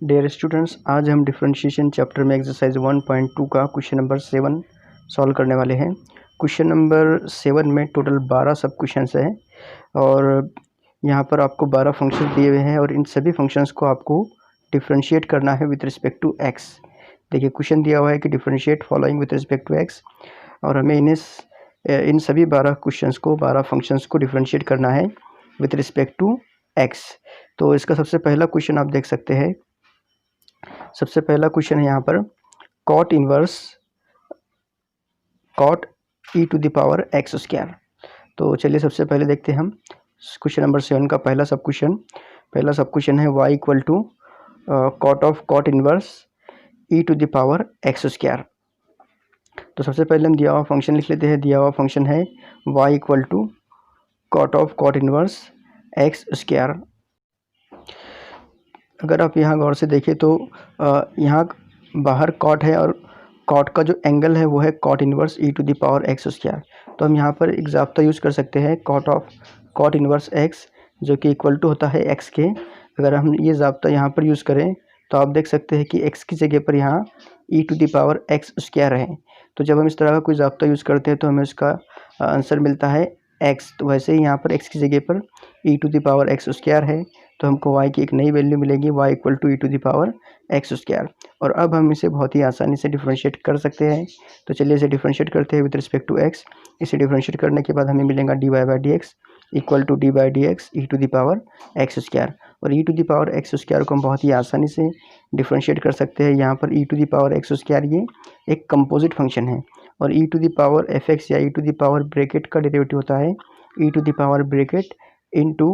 Dear students, आज हम differentiation chapter में एक्सरसाइज 1.2 का क्वेश्चन नंबर 7 सॉल्व करने वाले हैं। क्वेश्चन नंबर 7 में टोटल 12 सब क्वेश्चंस हैं और यहाँ पर आपको 12 फंक्शंस दिए हुए हैं और इन सभी फंक्शंस को आपको डिफरेंशिएट करना है विद रिस्पेक्ट टू एक्स। देखिए क्वेश्चन दिया हुआ है कि differentiate following with respect to x और हमें इन सभी 12 फंक्शंस को डिफरेंशिएट करना है विद रिस्पेक्ट टू एक्स। तो इसका सबसे पहला क्वेश्चन आप देख सकते हैं। सबसे पहला क्वेश्चन है यहाँ पर cot inverse cot e to the power x square. तो चलिए सबसे पहले देखते हैं हम क्वेश्चन नंबर 7 का पहला सब क्वेश्चन है y equal to cot of cot inverse e to the power x square. तो सबसे पहले हम दिया हुआ फंक्शन लिख लेते हैं। दिया हुआ फंक्शन है y equal to cot of cot inverse x square. अगर आप यहाँ गौर से देखें तो यहाँ बाहर कॉट है और कॉट का जो एंगल है वो है cot inverse e to the power x square. तो हम यहाँ पर एक ज़ाब्ता यूज़ कर सकते हैं cot of cot inverse x जो कि इक्वल टू होता है एक्स के। अगर हम ये ज़ाब्ता यहाँ पर यूज़ करें तो आप देख सकते हैं कि एक्स की जगह पर यहाँ e to the power x square है। तो जब हम इस तरह का कोई ज़ाब्ता यूज़ करते हैं तो हमें उसका आंसर मिलता है एक्स। तो वैसे ही यहाँ पर एक्स की जगह पर e to the power x square है तो हमको y की एक नई वैल्यू मिलेगी y equal to e to the power x square. और अब हम इसे बहुत ही आसानी से डिफरेंशिएट कर सकते हैं। तो चलिए इसे डिफरेंशिएट करते हैं विद रिस्पेक्ट टू x। इसे डिफरेंशिएट करने के बाद हमें मिलेगा dy by D x equal to D by D x e to the power x square. और e to the power x square को हम बहुत ही आसानी से डिफरेंशिएट कर सकते हैं। यहाँ पर e to the power x square ये एक कंपोजिट फंक्शन है और e to the power f x या e to the power bracket का डेरिवेटिव होता है e to the power bracket into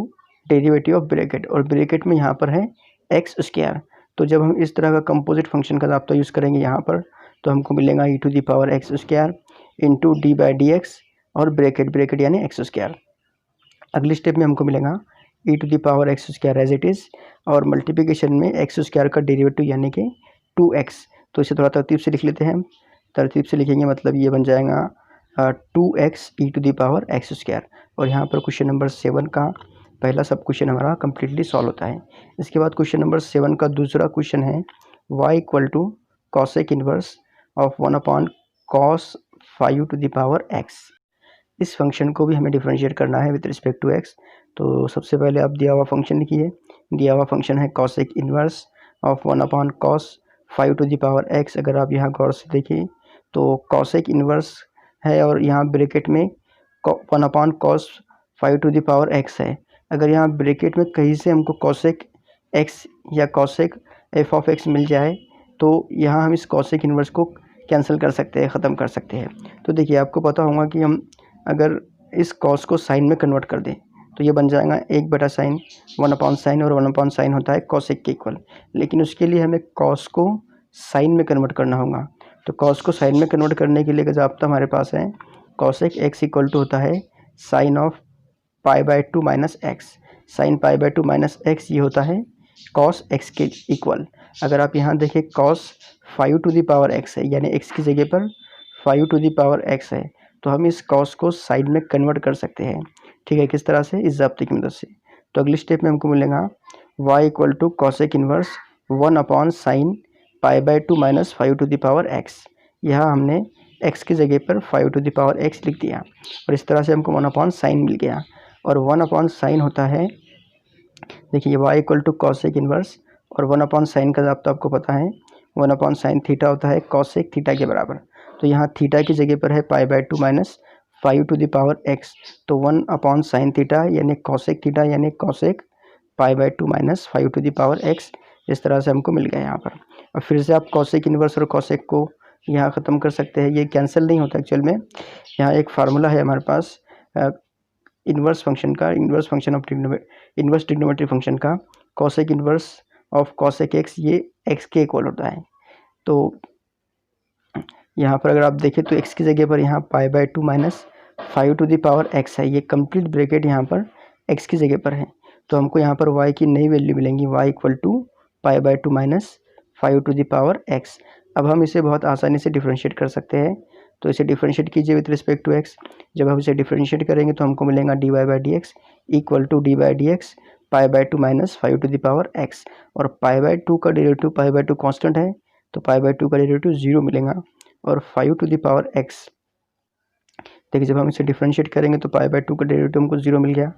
derivative of bracket और ब्रैकेट में यहाँ पर है एक्स स्क्वायर। तो जब हम इस तरह का कंपोजिट फंक्शन का ज़ाब्ता यूज़ करेंगे यहाँ पर तो हमको मिलेगा e to the power x square into d by D x और ब्रैकेट यानी एक्स स्क्वायर। अगली स्टेप में हमको मिलेगा e to the power x square as it is और मल्टीप्लिकेशन में एक्स स्क्वायर का डेरिवेटिव यानी कि 2x। तो इसे थोड़ा तरतीब से लिख लेते हैं। हम तरतीब से लिखेंगे मतलब ये बन जाएगा 2x e to the power x square. और यहाँ पर क्वेश्चन नंबर 7 का पहला सब क्वेश्चन हमारा कम्प्लीटली सॉल्व होता है। इसके बाद क्वेश्चन नंबर 7 का दूसरा क्वेश्चन है y equal to cosec inverse of 1 upon cos 5 to the power x। इस फंक्शन को भी हमें डिफरेंशिएट करना है विद रिस्पेक्ट टू x। तो सबसे पहले आप दिया हुआ फंक्शन लिखिए। दिया हुआ फंक्शन है cosec inverse of 1 upon cos 5 to the power x। अगर आप यहाँ गौर से देखिए तो कॉसेक इनवर्स है और यहाँ ब्रैकेट में 1 upon cos 5 to the power x है। अगर यहाँ ब्रैकेट में कहीं से हमको कॉसेक x या कॉसेक एफ ऑफ x मिल जाए तो यहाँ हम इस कॉसेक इन्वर्स को कैंसिल कर सकते हैं, ख़त्म कर सकते हैं। तो देखिए आपको पता होगा कि हम अगर इस कॉस को साइन में कन्वर्ट कर दें तो ये बन जाएगा 1/sin 1 अपॉन साइन और 1 अपॉन साइन होता है कॉसेक के इक्वल। लेकिन उसके लिए हमें कॉस को साइन में कन्वर्ट करना होगा। तो कॉस को साइन में कन्वर्ट करने के लिए ज़ाब्ता हमारे पास है कॉसेक x इक्वल टू होता है sine of π/2 minus x. Sine π/2 minus x ये होता है कॉस एक्स के इक्वल। अगर आप यहाँ देखें cos 5 to the power x है यानी एक्स की जगह पर 5 टू द पावर एक्स है तो हम इस कॉस को साइन में कन्वर्ट कर सकते हैं। ठीक है, किस तरह से? इस ज़ाब्ते की मदद से। तो अगली स्टेप में हमको मिलेगा y equal to cosec inverse 1 upon sine π/2 minus 5 to the power x. यहाँ हमने x की जगह पर 5 टू द पावर x लिख दिया और इस तरह से हमको 1 अपॉन साइन मिल गया। और 1 अपॉन साइन होता है, देखिए y equal to cosec inverse और 1 अपॉन साइन का ज़ाब्ता आपको पता है 1 अपॉन साइन थीटा होता है कॉसेक थीटा के बराबर। तो यहाँ थीटा की जगह पर है π/2 minus 5 to the power x। तो 1 अपॉन साइन थीटा यानी कॉसेक थीटा यानी cosec π/2 minus 5 to the power x। इस तरह से हमको मिल गया यहाँ पर। और फिर से आप कॉसेक इनवर्स और कॉसेक को यहाँ ख़त्म कर सकते हैं, ये कैंसिल नहीं होता एक्चुअल में। यहाँ एक फार्मूला है हमारे पास इन्वर्स फंक्शन का, inverse function of inverse trigonometry function का cosec inverse of cosec x ये एक्स के इक्वल होता है। तो यहाँ पर अगर आप देखें तो एक्स की जगह पर यहाँ π/2 minus 5 to the power x है। ये कंप्लीट ब्रैकेट यहाँ पर एक्स की जगह पर है। तो हमको यहाँ पर y की नई वैल्यू मिलेंगी y equal to π/2 minus 5 to the power x. अब हम इसे बहुत आसानी से डिफरेंशिएट कर सकते हैं। तो इसे डिफरेंशिएट कीजिए विद रिस्पेक्ट टू एक्स। जब हम इसे डिफरेंशिएट करेंगे तो हमको मिलेगा dy by D x equal to D by D x pi by two minus 5 to the power x, और पाई बाई टू का derivative pi by two constant है तो पाई बाई टू का डेरिवेटिव 0 मिलेगा, और 5 टू द पावर एक्स, देखिए जब हम इसे डिफ्रेंशिएट करेंगे तो पाई बाई टू का डेरिवेटिव हमको 0 मिल गया,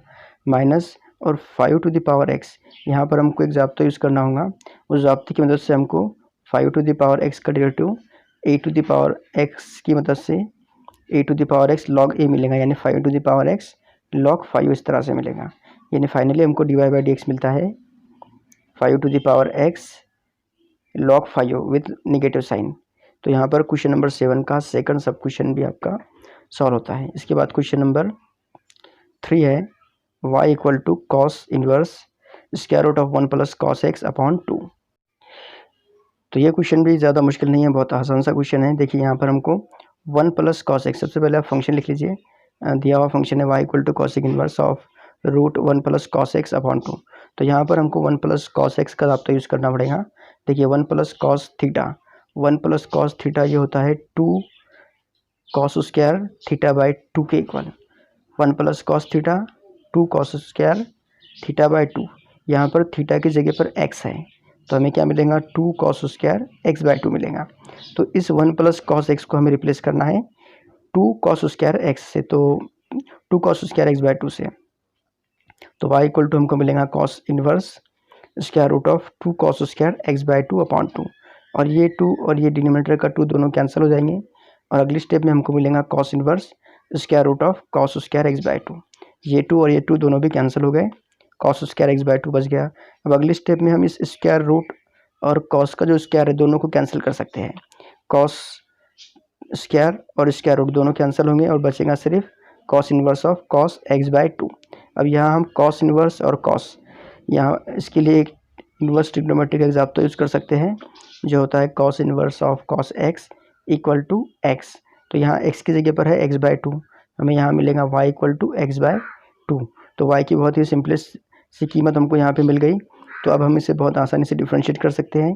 माइनस और 5 टू द पावर एक्स, यहाँ पर हमको एक ज़ाब्ता यूज़ करना होगा, उस ज़ाब्ते की मदद से हमको 5 टू द पावर एक्स का derivative a to the power x की मदद से a to the power x log a मिलेगा, यानी 5 to the power x log 5 इस तरह से मिलेगा, यानी फाइनली हमको d Y by D x मिलता है 5 to the power x log 5 with negative sign. तो यहाँ पर क्वेश्चन नंबर 7 का सेकंड सब क्वेश्चन भी आपका सॉल्व होता है। इसके बाद क्वेश्चन नंबर 3 है y equal to cos inverse square root of 1 plus cos x upon 2। तो ये क्वेश्चन भी ज़्यादा मुश्किल नहीं है, बहुत आसान सा क्वेश्चन है। देखिए यहाँ पर हमको 1 प्लस कॉस एक्स, सबसे पहले आप फंक्शन लिख लीजिए, दिया हुआ फंक्शन है y equal to cosec inverse of root 1 plus cos x upon 2। तो यहाँ पर हमको 1 प्लस कॉस एक्स का राब्ता यूज़ करना पड़ेगा। देखिए 1 plus cos theta, 1 plus cos theta ये होता है 2 कॉस स्क्वायर थीटा बाई 2 के equal, 1 plus cos theta 2 cos square theta by 2, यहाँ पर थीटा की जगह पर x है तो हमें क्या मिलेगा 2 कॉस स्क्वायर एक्स बाई 2 मिलेगा। तो इस 1 प्लस कॉस एक्स को हमें रिप्लेस करना है 2 कॉस स्क्वायर एक्स से, तो 2 कॉस स्क्वायर एक्स बाई 2 से, तो y इक्वल टू हमको मिलेगा cos inverse square root of 2 cos square x by 2 upon 2, और ये 2 और ये डिनोमिनेटर का 2 दोनों कैंसिल हो जाएंगे, और अगली स्टेप में हमको मिलेगा cos inverse square root of cos square x by 2, ये 2 और ये 2 दोनों भी कैंसिल हो गए, कॉस स्क्वायर एक्स बाई 2 बच गया। अब अगली स्टेप में हम इस स्क्वायर रूट और कॉस का जो स्क्वायर है दोनों को कैंसिल कर सकते हैं, कॉस स्क्वायर और स्क्वायर रूट दोनों कैंसिल होंगे और बचेगा सिर्फ cos inverse of cos x by 2। अब यहाँ हम कॉस इनवर्स और कॉस, यहाँ इसके लिए एक इनवर्स ट्रिग्नोमेट्रिक एग्जाम्पल यूज़ कर सकते हैं जो होता है cos inverse of cos x equal to x. तो यहाँ एक्स की जगह पर है एक्स बाई 2, हमें यहाँ मिलेगा y equal to x by 2। तो वाई की बहुत ही सिंपलेस्ट सी कीमत हमको यहाँ पे मिल गई, तो अब हम इसे बहुत आसानी से डिफ्रेंशिएट कर सकते हैं।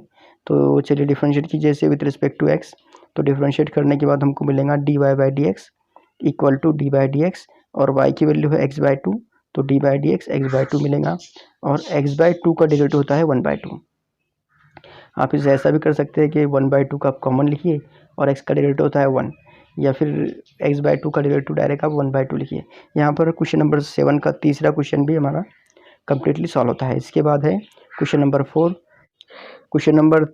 तो चलिए डिफ्रेंशिएट कीजिए इसे विद रिस्पेक्ट टू एक्स। तो डिफ्रेंशिएट करने के बाद हमको मिलेगा D Y by D x equal to D by D x, और वाई की वैल्यू है एक्स बाई 2, तो D by D X by 2 मिलेगा, और एक्स बाई 2 का डेरिवेटिव होता है 1 बाई 2। आप इसे ऐसा भी कर सकते हैं कि 1 बाई 2 का आप कॉमन लिखिए और एक्स का डेरिवेटिव होता है 1, या फिर एक्स बाई 2 का डेरिवेटिव डायरेक्ट आप 1 बाई 2 लिखिए। यहाँ पर क्वेश्चन नंबर 7 का तीसरा क्वेश्चन भी हमारा कम्प्लीटली सॉल्व होता है। इसके बाद है question number 4। Question number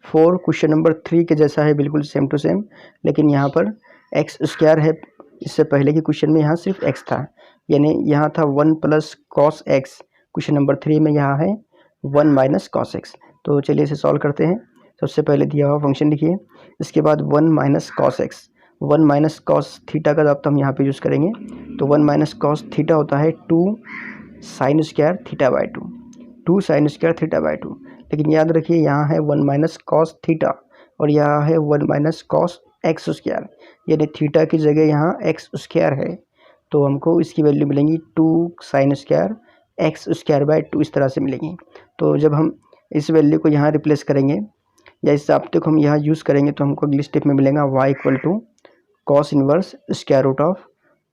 4 question number 3 के जैसा है, बिल्कुल सेम टू सेम, लेकिन यहाँ पर एक्स स्क्वायर है, इससे पहले के क्वेश्चन में यहाँ सिर्फ एक्स था, यानी यहाँ था 1 plus cos x, question number 3 में यहाँ है 1 माइनस कॉस एक्स। तो चलिए इसे सॉल्व करते हैं। सबसे पहले दिया हुआ फंक्शन लिखिए, इसके बाद 1 minus cos x, 1 minus cos theta का राब्ता हम यहाँ पे यूज़ करेंगे, तो 1 माइनस कॉस थीटा होता है 2 sine square theta by 2, 2 sine square theta by 2। लेकिन याद रखिए यहाँ है 1 माइनस कॉस थीटा और यहाँ है 1 माइनस कॉस एक्स स्क्वायर, यानी थीटा की जगह यहाँ एक्स स्क्वायर है, तो हमको इसकी वैल्यू मिलेंगी 2 sine square x square by 2, इस तरह से मिलेगी। तो जब हम इस वैल्यू को यहाँ रिप्लेस करेंगे या इस राब्ते को हम यहाँ यूज़ करेंगे तो हमको अगली स्टेप में मिलेगा y equal to cos inverse square root of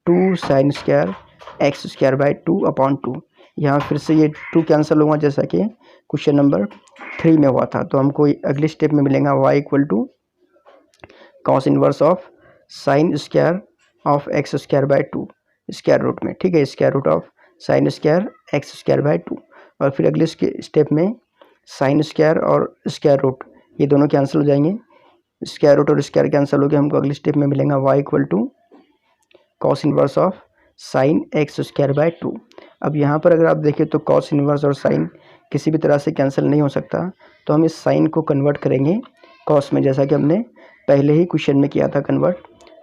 2 sine square x square by 2 upon 2। यहाँ फिर से ये 2 कैंसिल होगा जैसा कि क्वेश्चन नंबर 3 में हुआ था, तो हमको अगले स्टेप में मिलेगा y equal to cos inverse of sine square of x square by 2 square root में, ठीक है, square root of sine square x square by 2, और फिर अगले स्टेप में साइन स्क्वायर और स्क्वायर रूट ये दोनों कैंसिल हो जाएंगे, स्क्वायर रूट और स्क्वायर कैंसिल हो गया, हमको अगले स्टेप में मिलेगा y equal to cos inverse of sine x square by 2। अब यहाँ पर अगर आप देखें तो कॉस इनवर्स और साइन किसी भी तरह से कैंसिल नहीं हो सकता, तो हम इस साइन को कन्वर्ट करेंगे कॉस में, जैसा कि हमने पहले ही क्वेश्चन में किया था कन्वर्ट,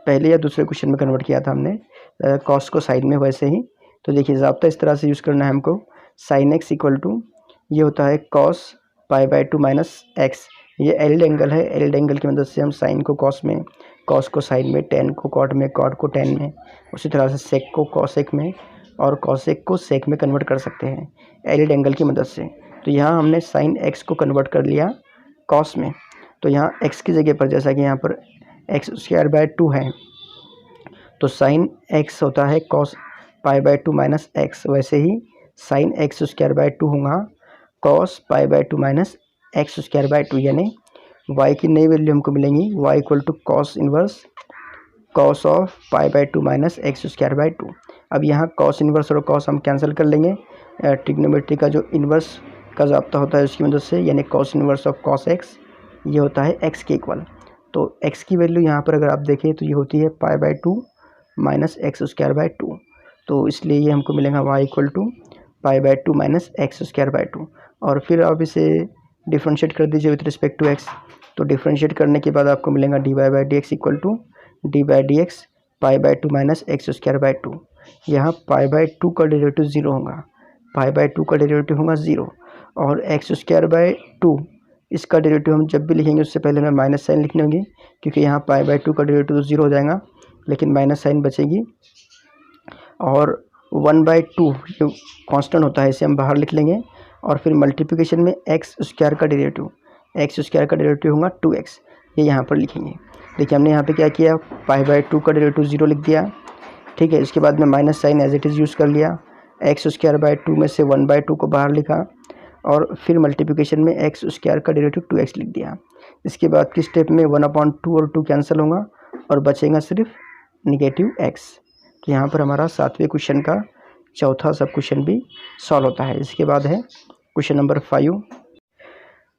पहले या दूसरे क्वेश्चन में कन्वर्ट किया था हमने कॉस को साइन में, वैसे ही। तो देखिए ज़ाब्ता इस तरह से यूज़ करना है हमको, साइन एक्स इक्वल टू ये होता है cos pi by 2 minus x, ये एल्ड एंगल है, एल्ड एंगल की मदद से हम साइन को कॉस में, कॉस को साइन में, टेन को कॉट में, कॉट को टेन में, उसी तरह से सेक को कॉसेक में और कॉसेक को सेक में कन्वर्ट कर सकते हैं एल्ड एंगल की मदद से। तो यहाँ हमने साइन एक्स को कन्वर्ट कर लिया कॉस में, तो यहाँ एक्स की जगह पर जैसा कि यहाँ पर एक्स स्क्वायर बाई 2 है, तो साइन एक्स होता है cos pi by 2 minus x, वैसे ही साइन एक्स स्क्वायर बाय 2 होगा cos pi by 2 minus x square by 2, यानी y की नई वैल्यू हमको मिलेंगी y equal to cos inverse cos of pi by 2 minus x square by 2। अब यहाँ कॉस इनवर्स और कॉस हम कैंसिल कर लेंगे ट्रिग्नोमेट्री का जो इनवर्स का ज़ाब्ता होता है उसकी मदद से, यानी cos inverse of cos x ये होता है एक्स के इक्वल। तो एक्स की वैल्यू यहाँ पर अगर आप देखें तो ये होती है pi by 2 minus x square by 2, तो इसलिए ये हमको मिलेगा y equal to pi by 2 minus x square by 2। और फिर आप इसे डिफ्रेंशिएट कर दीजिए विथ रिस्पेक्ट टू एक्स, तो डिफ्रेंशिएट करने के बाद आपको मिलेगा D Y by D x equal to D by D x pi by 2 minus x square by 2। यहाँ पाई बाय 2 का डेरिवेटिव 0 होगा, पाई बाय 2 का डेरिवेटिव होगा 0, और एक्स स्क्वायर बाय 2 इसका डेरिवेटिव हम जब भी लिखेंगे उससे पहले हमें माइनस साइन लिखनी होगी, क्योंकि यहाँ पाई बाय 2 का डेरिवेटिव तो 0 हो जाएगा लेकिन माइनस साइन बचेगी। और 1/2 जो कांस्टेंट होता है इसे हम बाहर लिख लेंगे, और फिर मल्टीप्लिकेशन में एक्स स्क्वायर का डेरिवेटिव होगा 2x, ये यहाँ पर लिखेंगे। देखिए हमने यहाँ पे क्या किया, पाई बाय 2 का डेरिवेटिव 0 लिख दिया, ठीक है। इसके बाद में minus sine as it is use कर लिया, एक्स स्क्वायर बाय 2 में से 1/2 को बाहर लिखा, और फिर मल्टीप्लिकेशन में एक्स स्क्वायर का डेरिवेटिव 2x लिख दिया। इसके बाद की स्टेप में 1/2 और 2 कैंसिल होगा और बचेगा सिर्फ नेगेटिव x। तो यहाँ पर हमारा 7वें क्वेश्चन का चौथा सब क्वेश्चन भी सॉल्व होता है। इसके बाद है क्वेश्चन नंबर 5।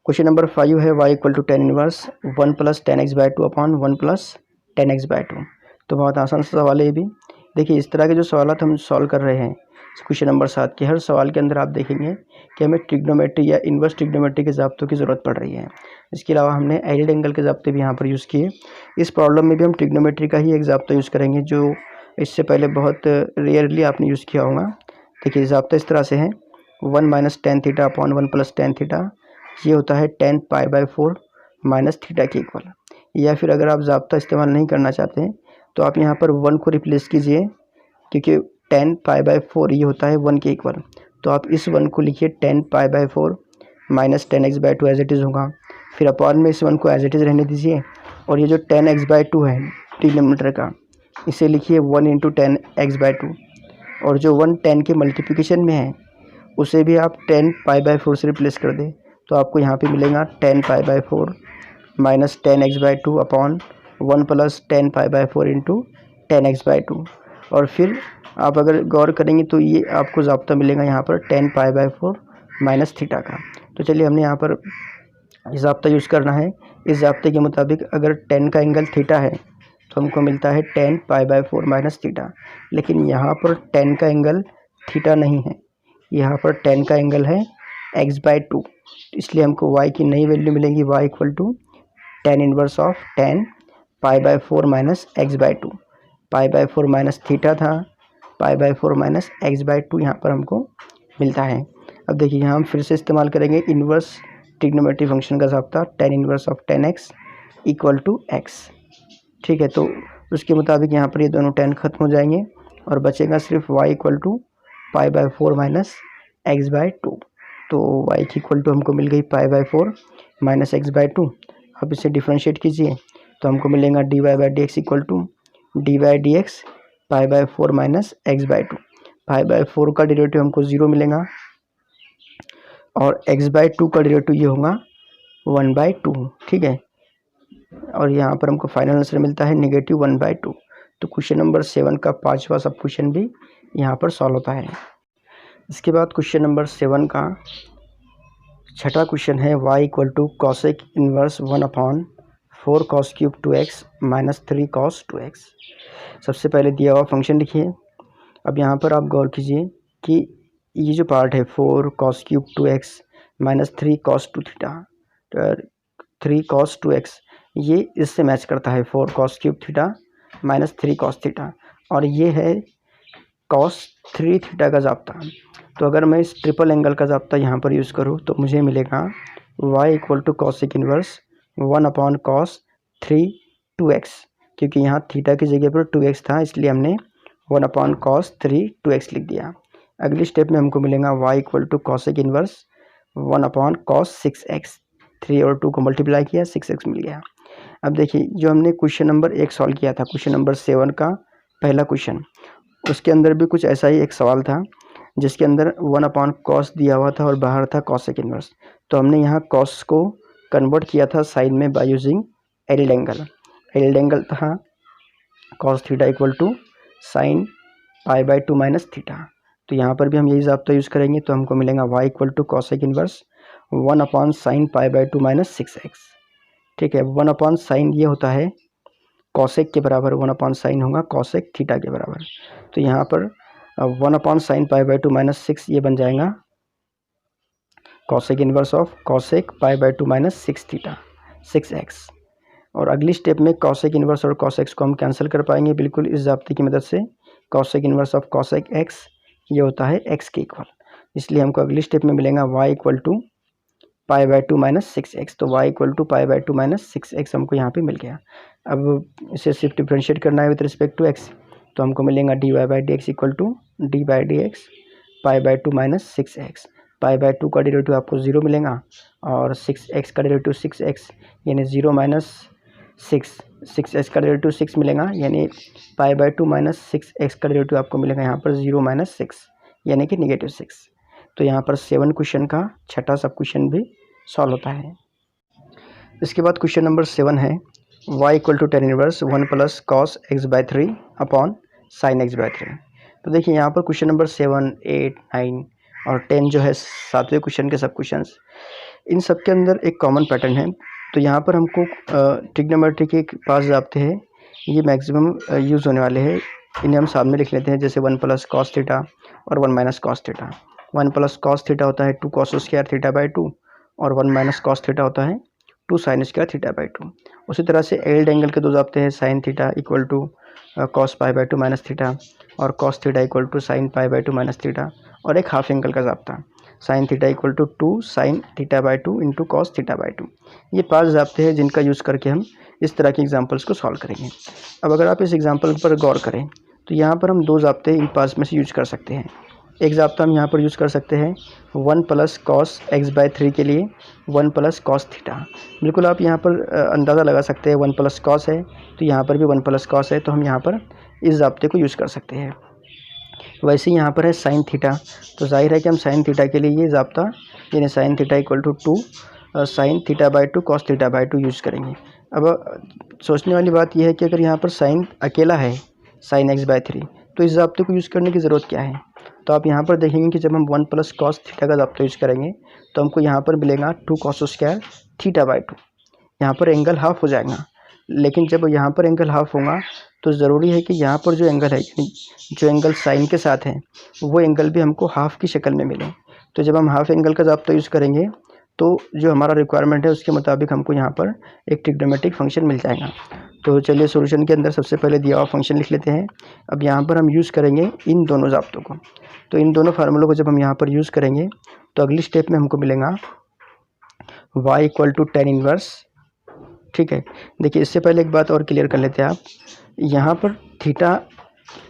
क्वेश्चन नंबर 5 है y equal to tan inverse 1 plus 10x by 2 upon 1 plus 10x by 2। तो बहुत आसान सा सवाल है ये भी। देखिए इस तरह के जो सवाल हम सॉल्व कर रहे हैं क्वेश्चन नंबर 7 के, हर सवाल के अंदर आप देखेंगे कि हमें ट्रिग्नोमेट्री या इन्वर्स ट्रिग्नोमेट्री के ज़ाब्तों की ज़रूरत पड़ रही है। इसके अलावा हमने एडिड एंगल के ज़ाब्ते भी यहाँ पर यूज़ किए। इस प्रॉब्लम में भी हम ट्रिग्नोमेट्री का ही एक ज़ाब्ता यूज़ करेंगे जो इससे पहले बहुत रेयरली आपने यूज़ किया होगा। देखिए ज़ाब्ता इस तरह से है, 1 minus tan theta upon 1 plus tan theta, ये होता है 10 पाई बाय 4 माइनस थीटा के इक्वल। या फिर अगर आप ज़ाब्ता इस्तेमाल नहीं करना चाहते हैं तो आप यहाँ पर 1 को रिप्लेस कीजिए, क्योंकि 10 पाई बाय 4 ये होता है 1 के इक्वल। तो आप इस 1 को लिखिए 10 pi by 4 minus 10x by 2 as it is होगा, फिर अपॉन में इस 1 को एज इट इज़ रहने दीजिए, और ये जो 10x बाय 2 है डिनोमिनेटर का, इसे लिखिए 1 इंटू 10x बाय 2, और जो 1 10 के मल्टीप्लिकेशन में है उसे भी आप 10 पाई बाय 4 से रिप्लेस कर दें, तो आपको यहाँ पे मिलेगा 10 pi by 4 minus 10x by 2 upon 1 plus 10 pi by 4 into 10x by 2। और फिर आप अगर गौर करेंगे तो ये आपको ज़ाब्ता मिलेगा यहाँ पर 10 पाई बाय 4 माइनस थीटा का। तो चलिए हमने यहाँ पर ज़ाब्ता यूज़ करना है। इस ज़ाब्ते के मुताबिक अगर 10 का एंगल थीटा है तो हमको मिलता है 10 पाई बाय 4 माइनस थीटा, लेकिन यहाँ पर 10 का एंगल थीटा नहीं है, यहाँ पर 10 का एंगल है x बाय 2, इसलिए हमको y की नई वैल्यू मिलेगी y equal to tan inverse of 10 pi by 4 minus x by 2। Pi by 4 minus theta था, pi by 4 minus x by 2 यहाँ पर हमको मिलता है। अब देखिए यहाँ हम फिर से इस्तेमाल करेंगे इन्वर्स ट्रिग्नोमेट्री फंक्शन का ज़ाब्ता, tan inverse of 10x equal to x, ठीक है। तो उसके मुताबिक यहाँ पर ये दोनों 10 खत्म हो जाएंगे और बचेगा सिर्फ y equal to pi by 4 minus x by 2। तो y की इक्वल टू हमको मिल गई pi by 4 minus x by 2। अब इसे डिफ्रेंशिएट कीजिए तो हमको मिलेगा D Y by D x equal to d y d x pi by 4 minus x by 2। Pi by 4 का डेरिवेटिव हमको 0 मिलेगा, और x बाय 2 का डेरिवेटिव ये होगा 1/2, ठीक है। और यहाँ पर हमको फाइनल आंसर मिलता है नेगेटिव 1/2। तो क्वेश्चन नंबर 7 का 5वां सब क्वेश्चन भी यहाँ पर सॉल्व होता है। इसके बाद क्वेश्चन नंबर 7 का छठा क्वेश्चन है y equal to cosec inverse 1 upon 4 cos cube 2x minus 3 cos 2x। सबसे पहले दिया हुआ फंक्शन लिखिए। अब यहाँ पर आप गौर कीजिए कि ये जो पार्ट है 4 cos cube 2x minus 3 cos 2 theta, 3 cos 2x, ये इससे मैच करता है 4 cos cube theta minus 3 cos theta, और ये है कॉस 3 थीटा का ज़ाब्ता। तो अगर मैं इस ट्रिपल एंगल का ज़ाब्ता यहाँ पर यूज़ करूँ तो मुझे मिलेगा y equal to cosec inverse 1 upon cos 3 2x, क्योंकि यहाँ थीटा की जगह पर 2x था इसलिए हमने 1 अपॉन कॉस 3 2x लिख दिया। अगली स्टेप में हमको मिलेगा y equal to cosec inverse 1 upon cos 6x, 3 और 2 को मल्टीप्लाई किया 6x मिल गया। अब देखिए जो हमने क्वेश्चन नंबर 1 सॉल्व किया था, क्वेश्चन नंबर 7 का पहला क्वेश्चन, उसके अंदर भी कुछ ऐसा ही एक सवाल था। जिसके अंदर 1/cos दिया हुआ था और बाहर था cosec इन्वर्स। तो हमने यहाँ cos को कन्वर्ट किया था साइन में by using allied angle. Allied angle था cos theta equal to sine π/2 minus theta. तो यहाँ पर भी हम यही ज़ाब्ता यूज़ करेंगे, तो हमको मिलेगा y equal to cosec inverse 1/sin π/2 minus 6x। ठीक है, 1/sin ये होता है cosec के बराबर, 1/sin होगा cosec थीटा के बराबर। तो यहाँ पर 1/sin π/2 माइनस 6 ये बन जाएगा cosec inverse of cosec π/2 minus 6 theta 6x। और अगली स्टेप में cosec इन्वर्स और cosec को हम कैंसिल कर पाएंगे बिल्कुल इस ज़ाब्ते की मदद से। cosec inverse of cosec x ये होता है x के इक्वल, इसलिए हमको अगली स्टेप में मिलेगा y equal to π/2 minus 6x। तो y equal to π/2 minus 6x हमको यहाँ पे मिल गया। अब इसे सिर्फ डिफ्रेंशिएट करना है विद रिस्पेक्ट टू x, तो हमको मिलेगा dy/dx equal to d/dx π/2 minus 6x। π/2 का डेरिवेटिव आपको 0 मिलेगा और 6x का डेरिवेटिव 6x यानी 0 माइनस 6x का डेरिवेटिव 6 मिलेगा, यानी π/2 माइनस 6x का डेरिवेटिव आपको मिलेगा यहाँ पर 0 माइनस 6 यानी कि -6। तो यहाँ पर 7 क्वेश्चन का छठा सब क्वेश्चन भी सॉल्व होता है। इसके बाद क्वेश्चन नंबर 7 है y equal to tan inverse 1 plus cos x/3 upon sin x/3। तो देखिए यहाँ पर क्वेश्चन नंबर 7, 8, 9 और 10 जो है 7वें क्वेश्चन के सब क्वेश्चंस, इन सब के अंदर एक कॉमन पैटर्न है। तो यहाँ पर हमको ट्रिग्नोमेट्री के 5 ज़ाब्ते हैं, ये मैक्सिमम यूज़ होने वाले हैं। इन्हें हम सामने लिख लेते हैं, जैसे 1 प्लस cos थीटा और 1 minus cos theta. 1 plus cos theta होता है 2 cos स्क्वायर थीटा/2 और 1 माइनस cos थीटा होता है 2 sin स्क्वायर थीटा/2। उसी तरह से एल्ड एंगल के 2 ज़ाब्ते हैं, sin theta equal to cos π/2 minus theta और cos theta equal to sin π/2 minus theta, और एक हाफ एंगल का ज़ाब्ता sin theta equal to 2 sin थीटा/2 इंटू cos थीटा/2। ये 5 ज़ाब्ते हैं जिनका यूज़ करके हम इस तरह के एग्जांपल्स को सॉल्व करेंगे। अब अगर आप इस एग्जांपल पर गौर करें तो यहाँ पर हम 2 ज़ाब्ते इन 5 में से यूज़ कर सकते हैं। एक ज़ाब्ता हम यहाँ पर यूज़ कर सकते हैं 1 प्लस cos x/3 के लिए 1 प्लस cos थीटा। बिल्कुल आप यहाँ पर अंदाज़ा लगा सकते हैं, 1 प्लस cos है तो यहाँ पर भी 1 प्लस cos है, तो हम यहाँ पर इस ज़ाब्ते को यूज़ कर सकते हैं। वैसे यहाँ पर है sin थीटा, तो जाहिर है कि हम sin थीटा के लिए ये ज़ाब्ता यानी sin theta equal to 2 sin theta cos theta use करेंगे। अब सोचने वाली बात यह है कि अगर यहाँ पर sin अकेला है sin x/3 तो इस ज़ाब्ते को यूज़ करने की ज़रूरत क्या है। तो आप यहाँ पर देखेंगे कि जब हम 1 प्लस cos थीटा का ज़ाब्ता यूज़ करेंगे तो हमको यहाँ पर मिलेगा 2 cos स्क्वायर थीटा/2। यहाँ पर एंगल हाफ हो जाएगा, लेकिन जब यहाँ पर एंगल हाफ होगा तो ज़रूरी है कि यहाँ पर जो एंगल है, जो एंगल साइन के साथ है, वो एंगल भी हमको हाफ की शक्ल में मिले। तो जब हम हाफ एंगल का ज़ाब्ता यूज़ करेंगे तो जो हमारा रिक्वायरमेंट है उसके मुताबिक हमको यहाँ पर एक ट्रिग्नोमेट्रिक फंक्शन मिल जाएगा। तो चलिए सॉल्यूशन के अंदर सबसे पहले दिया हुआ फंक्शन लिख लेते हैं। अब यहाँ पर हम यूज़ करेंगे इन दोनों ज़ाब्तों को। तो इन दोनों फार्मूलों को जब हम यहाँ पर यूज़ करेंगे तो अगली स्टेप में हमको मिलेगा y equal to tan inverse. ठीक है, देखिए इससे पहले एक बात और क्लियर कर लेते हैं आप। यहाँ पर थीटा,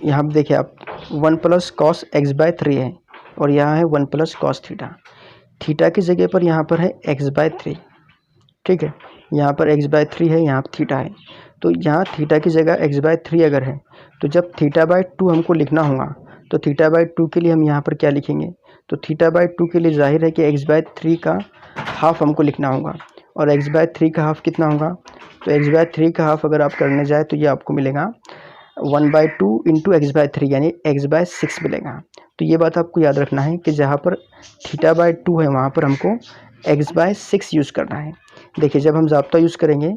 यहाँ पर देखिए आप 1 प्लस cos x/3 है और यहाँ है 1 प्लस cos थीटा। थीटा की जगह पर यहाँ पर है x/3। ठीक है, यहाँ पर x/3 है, यहाँ पर थीटा है। तो यहाँ थीटा की जगह x/3 अगर है तो जब थीटा/2 हमको लिखना होगा तो थीटा/2 के लिए हम यहाँ पर क्या लिखेंगे। तो थीटा/2 के लिए जाहिर है कि x/3 का हाफ हमको लिखना होगा, और x/3 का हाफ कितना होगा। तो x/3 का हाफ अगर आप करने जाए तो ये आपको मिलेगा 1/2 इंटू x/3 यानी x/6 मिलेगा। तो ये बात आपको याद रखना है कि जहाँ पर थीटा/2 है वहाँ पर हमको x/6 यूज़ करना है। देखिए जब हम ज़ाब्ता यूज़ करेंगे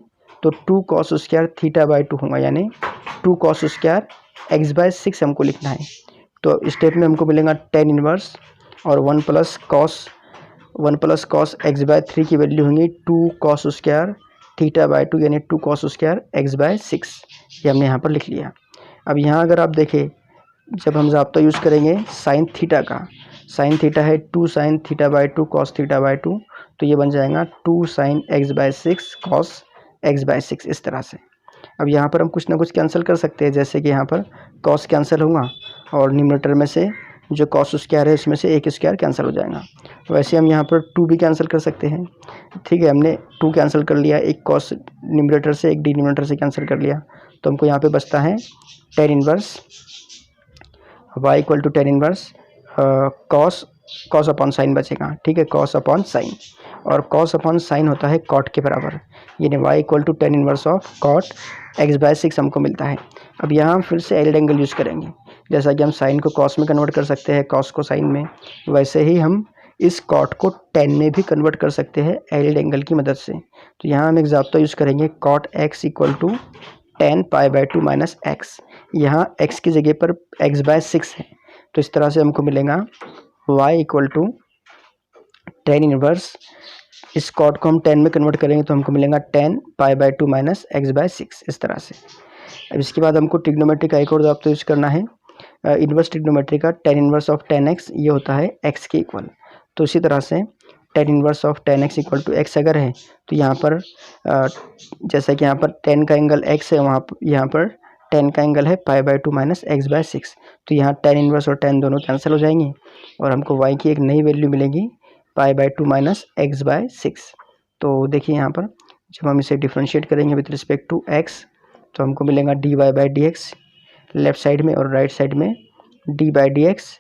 तो 2 cos स्क्वायर थीटा/2 होगा, यानी 2 cos स्क्वायर x/6 हमको लिखना है। तो स्टेप में हमको मिलेगा tan इनवर्स और 1 प्लस cos x/3 की वैल्यू होंगी 2 cos स्क्वायर थीटा/2 यानी 2 cos स्क्वायर x/6। ये हमने यहाँ पर लिख लिया। अब यहाँ अगर आप देखें जब हम ज़ाब्ता यूज़ करेंगे साइन थीटा का, साइन थीटा है 2 sin थीटा/2 cos थीटा/2, तो ये बन जाएगा 2 sin x/6 cos x/6 इस तरह से। अब यहाँ पर हम कुछ ना कुछ कैंसिल कर सकते हैं, जैसे कि यहाँ पर cos कैंसिल होगा और न्यूमरेटर में से जो cos स्क्वायर है उसमें से एक स्क्वायर कैंसिल हो जाएगा। वैसे हम यहाँ पर 2 भी कैंसिल कर सकते हैं। ठीक है, हमने 2 कैंसिल कर लिया, एक cos न्यूमरेटर से एक डिनोमिनेटर से कैंसिल कर लिया, तो हमको यहाँ पे बचता है tan inverse y equal to tan inverse cos cos upon sine बचेगा, ठीक है, कॉस अपॉन साइन, और कॉस अपॉन साइन होता है कॉट के बराबर, यानी y equal to tan inverse of cot x/6 हमको मिलता है। अब यहाँ हम फिर से एल एंगल यूज़ करेंगे, जैसा कि हम साइन को कॉस में कन्वर्ट कर सकते हैं, कॉस को साइन में, वैसे ही हम इस कॉट को टेन में भी कन्वर्ट कर सकते हैं एल एंगल की मदद से। तो यहाँ हम एक ज़ाब्ता यूज़ करेंगे, cot x equal to tan पाई/2 माइनस एक्स। यहाँ x की जगह पर x/6 है, तो इस तरह से हमको मिलेगा y equal to tan inverse, इस कॉट को हम टेन में कन्वर्ट करेंगे तो हमको मिलेगा टेन पाई/2 माइनस x/6, इस तरह से। अब इसके बाद हमको ट्रिग्नोमेट्री का एक और ज़ाब्ता यूज़ करना है, इन्वर्स ट्रिग्नोमेट्री का, ten inverse of tan x, ये होता है x के इक्वल। तो इसी तरह से tan inverse of tan x equal to x अगर है तो यहाँ पर जैसा कि यहाँ पर टेन का एंगल x है, वहाँ यहाँ पर टेन का एंगल है पाई/2 माइनस x/6, तो यहाँ टेन इनवर्स और टेन दोनों कैंसिल हो जाएंगे और हमको y की एक नई वैल्यू मिलेगी पाई/2 माइनस x/6। तो देखिए यहाँ पर जब हम इसे डिफ्रेंशिएट करेंगे विथ रिस्पेक्ट टू x तो हमको मिलेगा dy/dx लेफ्ट साइड में, और राइट साइड में d/dx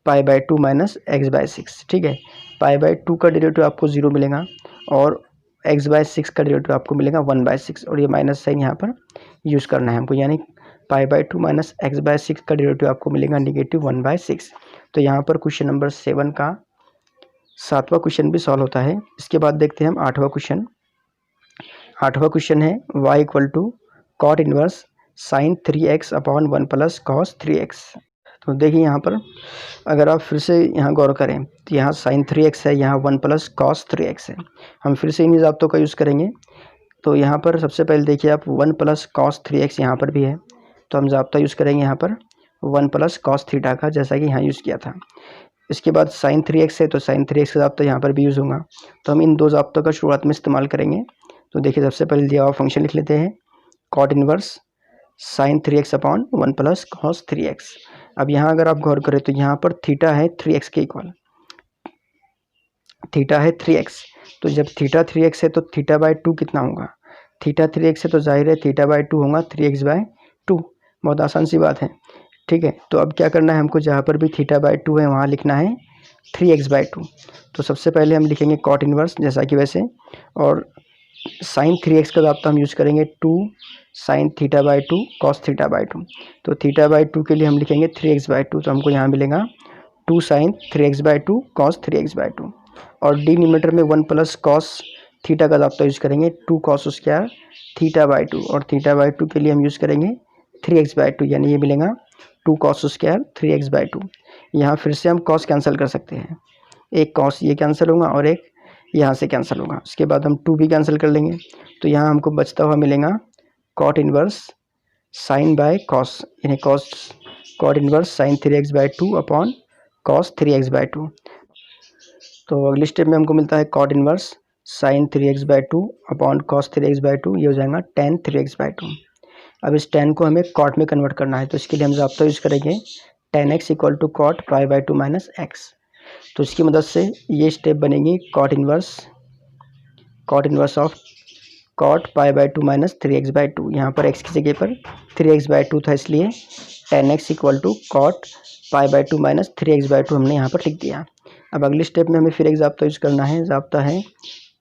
पाई/2 माइनस x/6, ठीक है। पाई/2 का डेरिवेटिव आपको 0 मिलेगा और x/6 का डेरिवेटिव आपको मिलेगा 1/6, और ये माइनस साइन यहाँ पर यूज़ करना है हमको, यानी पाई/2 माइनस x/6 का डेरिवेटिव आपको मिलेगा नेगेटिव 1/6। तो यहाँ पर क्वेश्चन नंबर 7 का 7वां क्वेश्चन भी सॉल्व होता है। इसके बाद देखते हैं हम 8वां क्वेश्चन। 8वां क्वेश्चन है y equal to cot inverse sine 3x upon 1 plus cos 3x। तो देखिए यहाँ पर अगर आप फिर से यहाँ गौर करें तो यहाँ साइन 3x है, यहाँ 1 प्लस कॉस 3x है। हम फिर से इन ज़ाब्तों का यूज़ करेंगे। तो यहाँ पर सबसे पहले देखिए आप 1 प्लस कॉस 3x यहाँ पर भी है, तो हम ज़ाब्ता यूज़ करेंगे यहाँ पर 1 प्लस कॉस थीटा का, जैसा कि यहाँ यूज़ किया था। इसके बाद साइन 3x है तो साइन 3x का ज़ाब्ता यहाँ पर भी यूज़ होगा, तो हम इन दो ज़ाब्तों का शुरुआत में इस्तेमाल करेंगे। तो देखिए सबसे पहले दिया हुआ फंक्शन लिख लेते हैं, cot inverse sine 3x upon 1 plus cos 3x। अब यहाँ अगर आप गौर करें तो यहाँ पर थीटा है 3x के इक्वल, थीटा है 3x, तो जब थीटा 3x है तो थीटा/2 कितना होगा, थीटा 3x है तो जाहिर है थीटा/2 होगा 3x/2, बहुत आसान सी बात है, ठीक है। तो अब क्या करना है हमको, जहाँ पर भी थीटा/2 है वहाँ लिखना है 3x/2। तो सबसे पहले हम लिखेंगे कॉट इनवर्स जैसा कि वैसे, और साइन 3x का ज़ाब्ता हम यूज़ करेंगे 2 साइन थीटा/2 कॉस थीटा/2। तो थीटा/2 के लिए हम लिखेंगे 3x/2, तो हमको यहाँ मिलेगा 2 साइन 3x/2 कॉस 3x/2, और डिनोमिनेटर में 1 प्लस कॉस थीटा का ज़ाब्ता यूज़ करेंगे 2 कॉस स्क्वायर थीटा/2, और थीटा/2 के लिए हम यूज़ करेंगे 3x/2, यानी ये मिलेगा 2 कॉस स्क्वायर 3x/2। यहाँ फिर से हम कॉस कैंसिल कर सकते हैं, एक कॉस ये कैंसिल होगा और एक यहाँ से कैंसिल होगा, उसके बाद हम 2 भी कैंसिल कर लेंगे, तो यहाँ हमको बचता हुआ मिलेगा cot inverse sine by cos, यानी cot inverse sine 3x/2 upon cos 3x/2। तो अगले स्टेप में हमको मिलता है cot inverse sine 3x/2 upon cos 3x/2, ये हो जाएगा टेन 3x/2। अब इस टेन को हमें कॉट में कन्वर्ट करना है, तो इसके लिए हम ज़ाब्ता यूज़ करेंगे tan x equal to cot पाई/2 माइनस एक्स। तो इसकी मदद से ये स्टेप बनेगी कॉट इनवर्स ऑफ कॉट पाई/2 माइनस 3x/2। यहाँ पर x की जगह पर 3x/2 था, इसलिए tan x equal to cot पाई/2 माइनस 3x/2 हमने यहाँ पर लिख दिया। अब अगले स्टेप में हमें फिर एक ज़ाब्ता यूज़ करना है, ज़ाब्ता है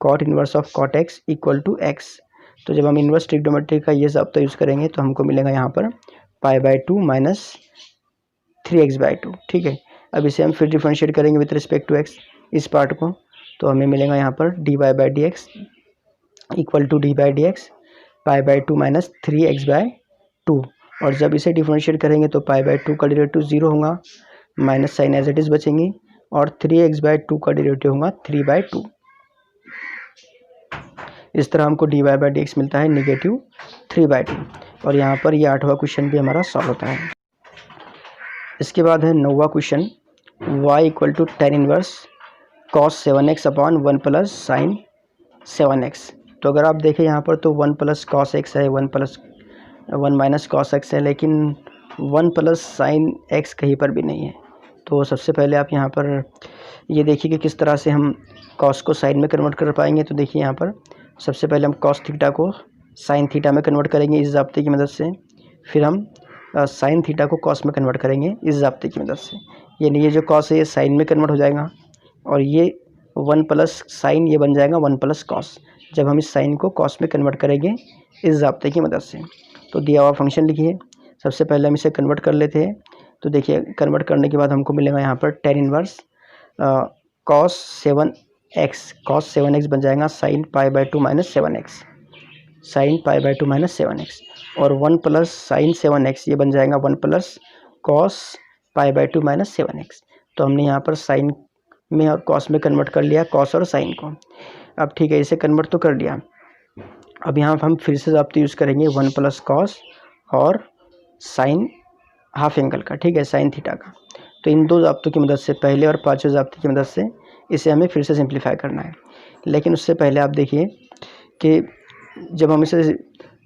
cot inverse of cot x equal to x. तो जब हम इन्वर्स ट्रिग्नोमेट्री का ये ज़ाब्ता यूज़ करेंगे तो हमको मिलेगा यहाँ पर पाई/2 माइनस 3x/2, ठीक है। अब इसे हम फिर डिफरेंशिएट करेंगे विथ रिस्पेक्ट टू एक्स, इस पार्ट को, तो हमें मिलेगा यहाँ पर dy/dx equal to d/dx पाई/2 minus 3x/2, और जब इसे डिफरेंशिएट करेंगे तो पाई/2 का डेरिवेटिव 0 होगा, minus sine as it is बचेंगी, और 3x/2 का डेरिवेटिव होगा 3/2। इस तरह हमको dy/dx मिलता है नेगेटिव 3/2, और यहाँ पर ये 8वां क्वेश्चन भी हमारा सॉल्व होता है। इसके बाद है 9वां question, y equal to tan inverse cos 7x upon 1 plus sine 7x। तो अगर आप देखें यहाँ पर तो 1 प्लस कॉस x है, 1 माइनस कॉस x है, लेकिन 1 प्लस साइन x कहीं पर भी नहीं है। तो सबसे पहले आप यहाँ पर ये देखिए कि किस तरह से हम कॉस को साइन में कन्वर्ट कर पाएंगे। तो देखिए यहाँ पर सबसे पहले हम कॉस थीटा को साइन थीटा में कन्वर्ट करेंगे इस ज़ाब्ते की मदद से, फिर हम साइन थीटा को कॉस में कन्वर्ट करेंगे इस ज़ाब्ते की मदद से। यानी ये जो कॉस है ये साइन में कन्वर्ट हो जाएगा, और ये 1 प्लस साइन ये बन जाएगा 1 प्लस कॉस, जब हम इस साइन को कॉस में कन्वर्ट करेंगे इस ज़ाब्ते की मदद से। तो दिया हुआ फंक्शन लिखिए, सबसे पहले हम इसे कन्वर्ट कर लेते हैं। तो देखिए कन्वर्ट करने के बाद हमको मिलेगा यहाँ पर tan इनवर्स cos 7x बन जाएगा sin π/2 minus 7x, sin π/2 minus 7x, और 1 प्लस साइन 7x ये बन जाएगा 1 प्लस cos π/2 माइनस 7x। तो हमने यहाँ पर साइन में और कॉस में कन्वर्ट कर लिया, कॉस और साइन को। अब ठीक है, इसे कन्वर्ट तो कर लिया। अब यहाँ पर हम फिर से ज़ाब्ता यूज़ करेंगे 1 प्लस कॉस और साइन हाफ एंगल का, ठीक है, साइन थीटा का। तो इन दो ज़ाब्तों की मदद से, पहले और पाँचवें ज़ाब्ते की मदद से इसे हमें फिर से सिंप्लीफाई करना है। लेकिन उससे पहले आप देखिए कि जब हम इसे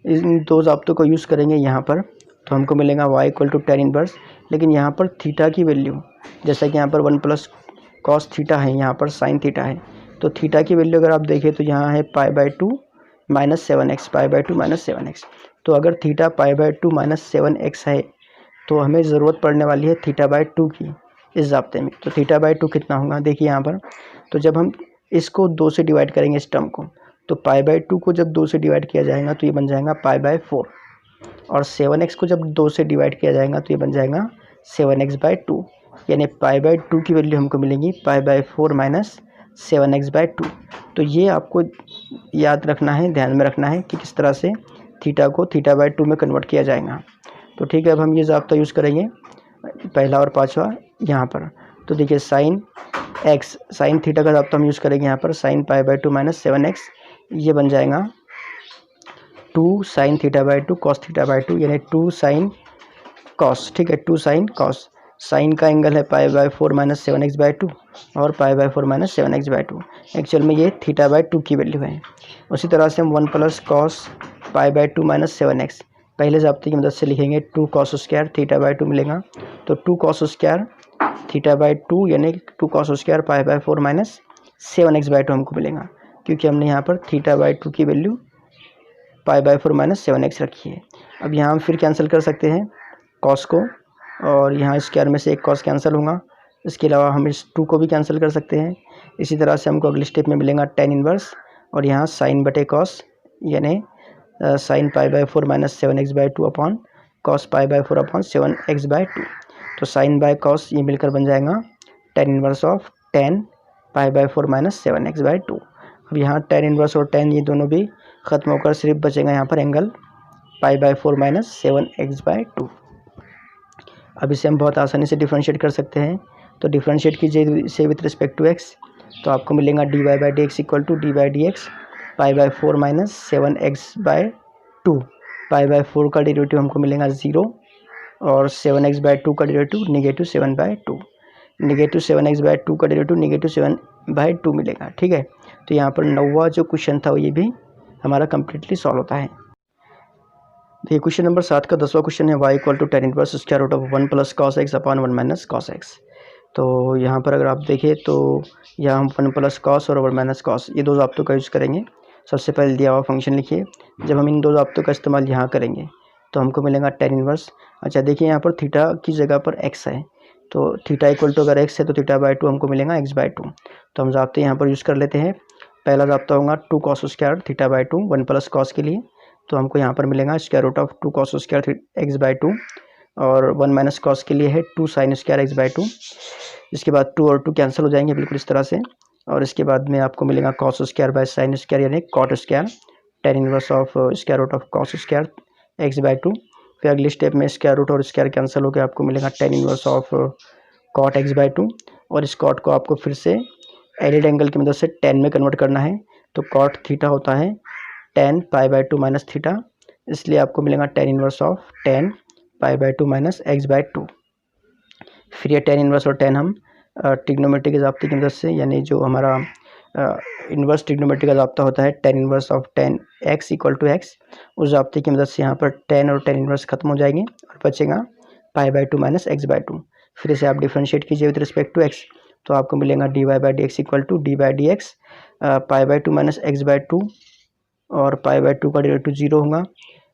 इन दो ज़ाब्तों को यूज़ करेंगे यहाँ पर, तो हमको मिलेगा y equal to tan inverse, लेकिन यहाँ पर थीटा की वैल्यू, जैसा कि यहाँ पर 1 प्लस कॉस थीटा है, यहाँ पर साइन थीटा है, तो थीटा की वैल्यू अगर आप देखें तो यहाँ है π/2 माइनस 7x, π/2 माइनस 7x। तो अगर थीटा π/2 माइनस 7x है तो हमें ज़रूरत पड़ने वाली है θ/2 की इस ज़ाब्ते में। तो θ/2 कितना होगा, देखिए यहाँ पर, तो जब हम इसको 2 से डिवाइड करेंगे इस टर्म को, तो π/2 को जब 2 से डिवाइड किया जाएगा तो ये बन जाएगा π/4, और 7x को जब 2 से डिवाइड किया जाएगा तो ये बन जाएगा 7x/2, यानी π/2 की वैल्यू हमको मिलेगी π/4 माइनस 7x/2। तो ये आपको याद रखना है, ध्यान में रखना है कि किस तरह से थीटा को θ/2 में कन्वर्ट किया जाएगा। तो ठीक है, अब हम ये ज़ाब्ता यूज़ करेंगे पहला और पाँचवा यहाँ पर। तो देखिए साइन थीटा का ज़ाब्ता हम यूज़ करेंगे यहाँ पर, साइन π/2 माइनस 7x ये बन जाएगा 2 साइन θ/2 cos θ/2, यानी 2 साइन कॉस, ठीक है, 2 साइन कॉस। साइन का एंगल है π/4 माइनस 7x/2 और π/4 माइनस 7x/2, एक्चुअल में ये θ/2 की वैल्यू है। उसी तरह से हम 1 प्लस कॉस π/2 माइनस 7x पहले ज़ाब्ते की मदद से लिखेंगे, 2 cos स्क्वायर θ/2 मिलेगा, तो 2 cos स्क्वायर θ/2 यानी 2 cos स्क्वायर π/4 माइनस 7x/2 हमको मिलेगा, क्योंकि हमने यहाँ पर θ/2 की वैल्यू π/4 माइनस 7x रखी है। अब यहाँ हम फिर कैंसिल कर सकते हैं कॉस को, और यहाँ स्क्वायर में से एक कॉस कैंसिल होगा। इसके अलावा हम इस 2 को भी कैंसिल कर सकते हैं। इसी तरह से हमको अगले स्टेप में मिलेगा tan इनवर्स, और यहाँ साइन बटे कॉस, यानी sine π/4 minus 7x/2 upon cos π/4 upon 7x/2। तो साइन बाय कॉस ये मिलकर बन जाएगा tan inverse of tan π/4 minus 7x/2। अब यहाँ tan इनवर्स और tan ये दोनों भी ख़त्म होकर सिर्फ बचेगा यहाँ पर एंगल π/4 माइनस 7x/2। अब इसे हम बहुत आसानी से डिफ्रेंशिएट कर सकते हैं। तो डिफ्रेंशिएट कीजिए इसे विथ रिस्पेक्ट टू x, तो आपको मिलेगा dy/dx equal to dy/dx π/4 minus 7x/2। π/4 का डेरिवेटिव हमको मिलेगा 0, और 7x/2 का डेरिवेटिव नेगेटिव 7/2। नेगेटिव 7x/2 का डेरिवेटिव नेगेटिव 7/2 मिलेगा, ठीक है। तो यहाँ पर 9वां जो क्वेश्चन था ये भी हमारा कम्प्लीटली सॉल्व होता है। देखिए क्वेश्चन नंबर 7 का 10वां क्वेश्चन है, y equal to tan inverse square root of 1 plus cos x upon 1 minus cos x. तो यहाँ पर अगर आप देखें तो यहाँ हम 1 प्लस कॉस और 1 माइनस कॉस ये दो ज़ाब्तों का यूज़ करेंगे। सबसे पहले दिया हुआ फंक्शन लिखिए, जब हम इन दो ज़ाब्तों का इस्तेमाल यहाँ करेंगे तो हमको मिलेगा tan इनवर्स। अच्छा देखिए यहाँ पर थीटा की जगह पर x है, तो थीटा इक्वल टू अगर x है तो θ/2 हमको मिलेगा x/2। तो हम ज़ाब्ते यहाँ पर यूज़ कर लेते हैं। पहला ज़ाब्ता होगा 2 cos स्क्वायर θ/2 1 प्लस कॉस के लिए, तो हमको यहाँ पर मिलेगा square root of 2 cos square x/2, और 1 माइनस कॉस के लिए है 2 साइन स्क्वायर x/2। इसके बाद 2 और 2 कैंसिल हो जाएंगे बिल्कुल इस तरह से, और इसके बाद में आपको मिलेगा cos square by sine square यानी cot square, tan inverse of square root of cos square x/2। फिर अगले स्टेप में स्क्वायर रूट और स्क्वायर कैंसिल होकर आपको मिलेगा tan inverse of cot x/2, और इस cot को आपको फिर से एलिड एंगल की मदद से tan में कन्वर्ट करना है। तो cot थीटा होता है tan π/2 माइनस थीटा, इसलिए आपको मिलेगा tan inverse of tan π/2 minus x/2। फिर ये tan इनवर्स और tan हम ट्रिग्नोमेट्री के ज़ाब्ते की मदद से, यानी जो हमारा इन्वर्स ट्रिग्नोमेट्री का ज़ाब्ता होता है tan inverse of tan x equal to x, उस ज़ाब्ते की मदद से यहाँ पर tan और tan इनवर्स खत्म हो जाएंगे और बचेगा π/2 माइनस x/2। फिर इसे आप डिफ्रेंशिएट कीजिए विद रिस्पेक्ट टू x, तो आपको मिलेगा dy/dx equal to dy/dx π/2 minus x/2, और π/2 का डेरिवेटिव 0 होगा,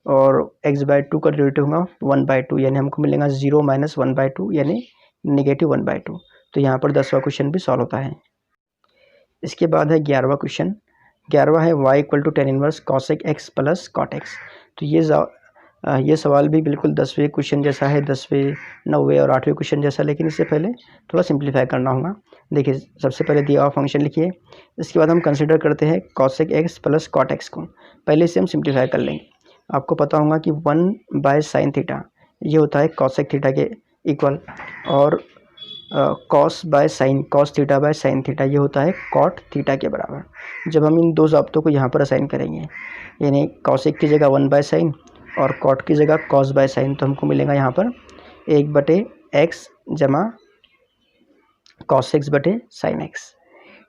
और x/2 का डेरिवेटिव होगा 1/2, यानी हमको मिलेगा 0 माइनस 1/2 यानी -1/2। तो यहाँ पर 10वां क्वेश्चन भी सॉल्व होता है। इसके बाद है 11वां क्वेश्चन। 11वां है y = tan inverse cosec x plus cot x। तो ये सवाल भी बिल्कुल 10वें क्वेश्चन जैसा है, 10वें 9वें और 8वें क्वेश्चन जैसा, लेकिन इससे पहले थोड़ा सिंप्लीफाई करना होगा। देखिए सबसे पहले दिया हुआ फंक्शन लिखिए, इसके बाद हम कंसिडर करते हैं cosec x plus cot x को। पहले इसे हम सिंप्लीफाई कर लेंगे। आपको पता होगा कि 1/sin थीटा ये होता है cosec थीटा के इक्वल, और cos theta by sine theta ये होता है cot थीटा के बराबर। जब हम इन दो ज़ाब्तों को यहाँ पर असाइन करेंगे, यानी cosec की जगह 1/sin और cot की जगह cos/sin, तो हमको मिलेगा यहाँ पर 1/x जमा cos x बटे sin x।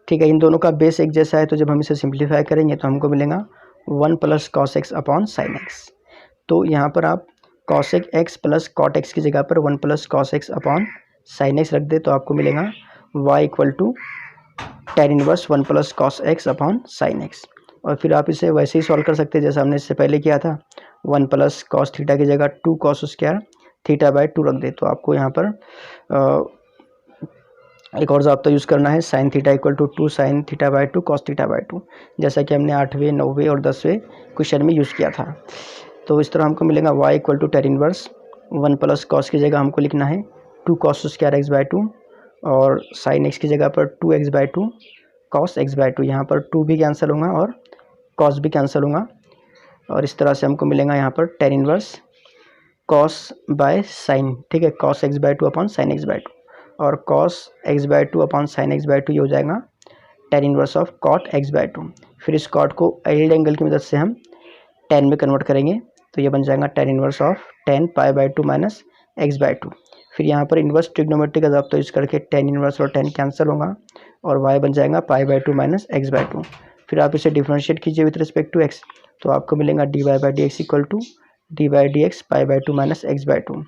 ठीक है, इन दोनों का बेस एक जैसा है, तो जब हम इसे सिंप्लीफाई करेंगे तो हमको मिलेगा 1 + cos x upon sin x। तो यहाँ पर आप cosec x plus cot x की जगह पर 1 + cos x upon sin x रख दे, तो आपको मिलेगा y = tan inverse 1 + cos x upon sin x। और फिर आप इसे वैसे ही सॉल्व कर सकते हैं जैसा हमने इससे पहले किया था। 1 + cos थीटा की जगह 2 cos स्क्वायर थीटा/2 रख दे, तो आपको यहाँ पर एक और ज़ाब्ता यूज़ करना है, sin theta = 2 sin theta cos थीटा/2, जैसा कि हमने 8वें 9वें और 10वें क्वेश्चन में यूज़ किया था। तो इस तरह हमको मिलेगा y = tan इनवर्स 1 + cos की जगह हमको लिखना है 2 cos स्क्वायर x/2 और sin x की जगह पर 2x/2 cos x/2। यहाँ पर 2 भी कैंसिल होगा और cos भी कैंसिल होगा, और इस तरह से हमको मिलेगा यहाँ पर tan इनवर्स cos/sin। ठीक है, cos x/2 upon sin x/2, और cos x/2 upon sin x/2 ये हो जाएगा tan inverse of cot x/2। फिर इस cot को एल्ड एंगल की मदद से हम tan में कन्वर्ट करेंगे, तो ये बन जाएगा tan inverse of tan π/2 minus x/2। फिर यहाँ पर इन्वर्स ट्रिग्नोमेट्री का ज़ाब्ता यूज़ करके tan इनवर्स और tan कैंसिल होगा, और y बन जाएगा π/2 माइनस x/2। फिर आप इसे डिफ्रेंशिएट कीजिए विथ रिस्पेक्ट टू x, तो आपको मिलेगा dy/dx = d/dx π/2 माइनस x/2।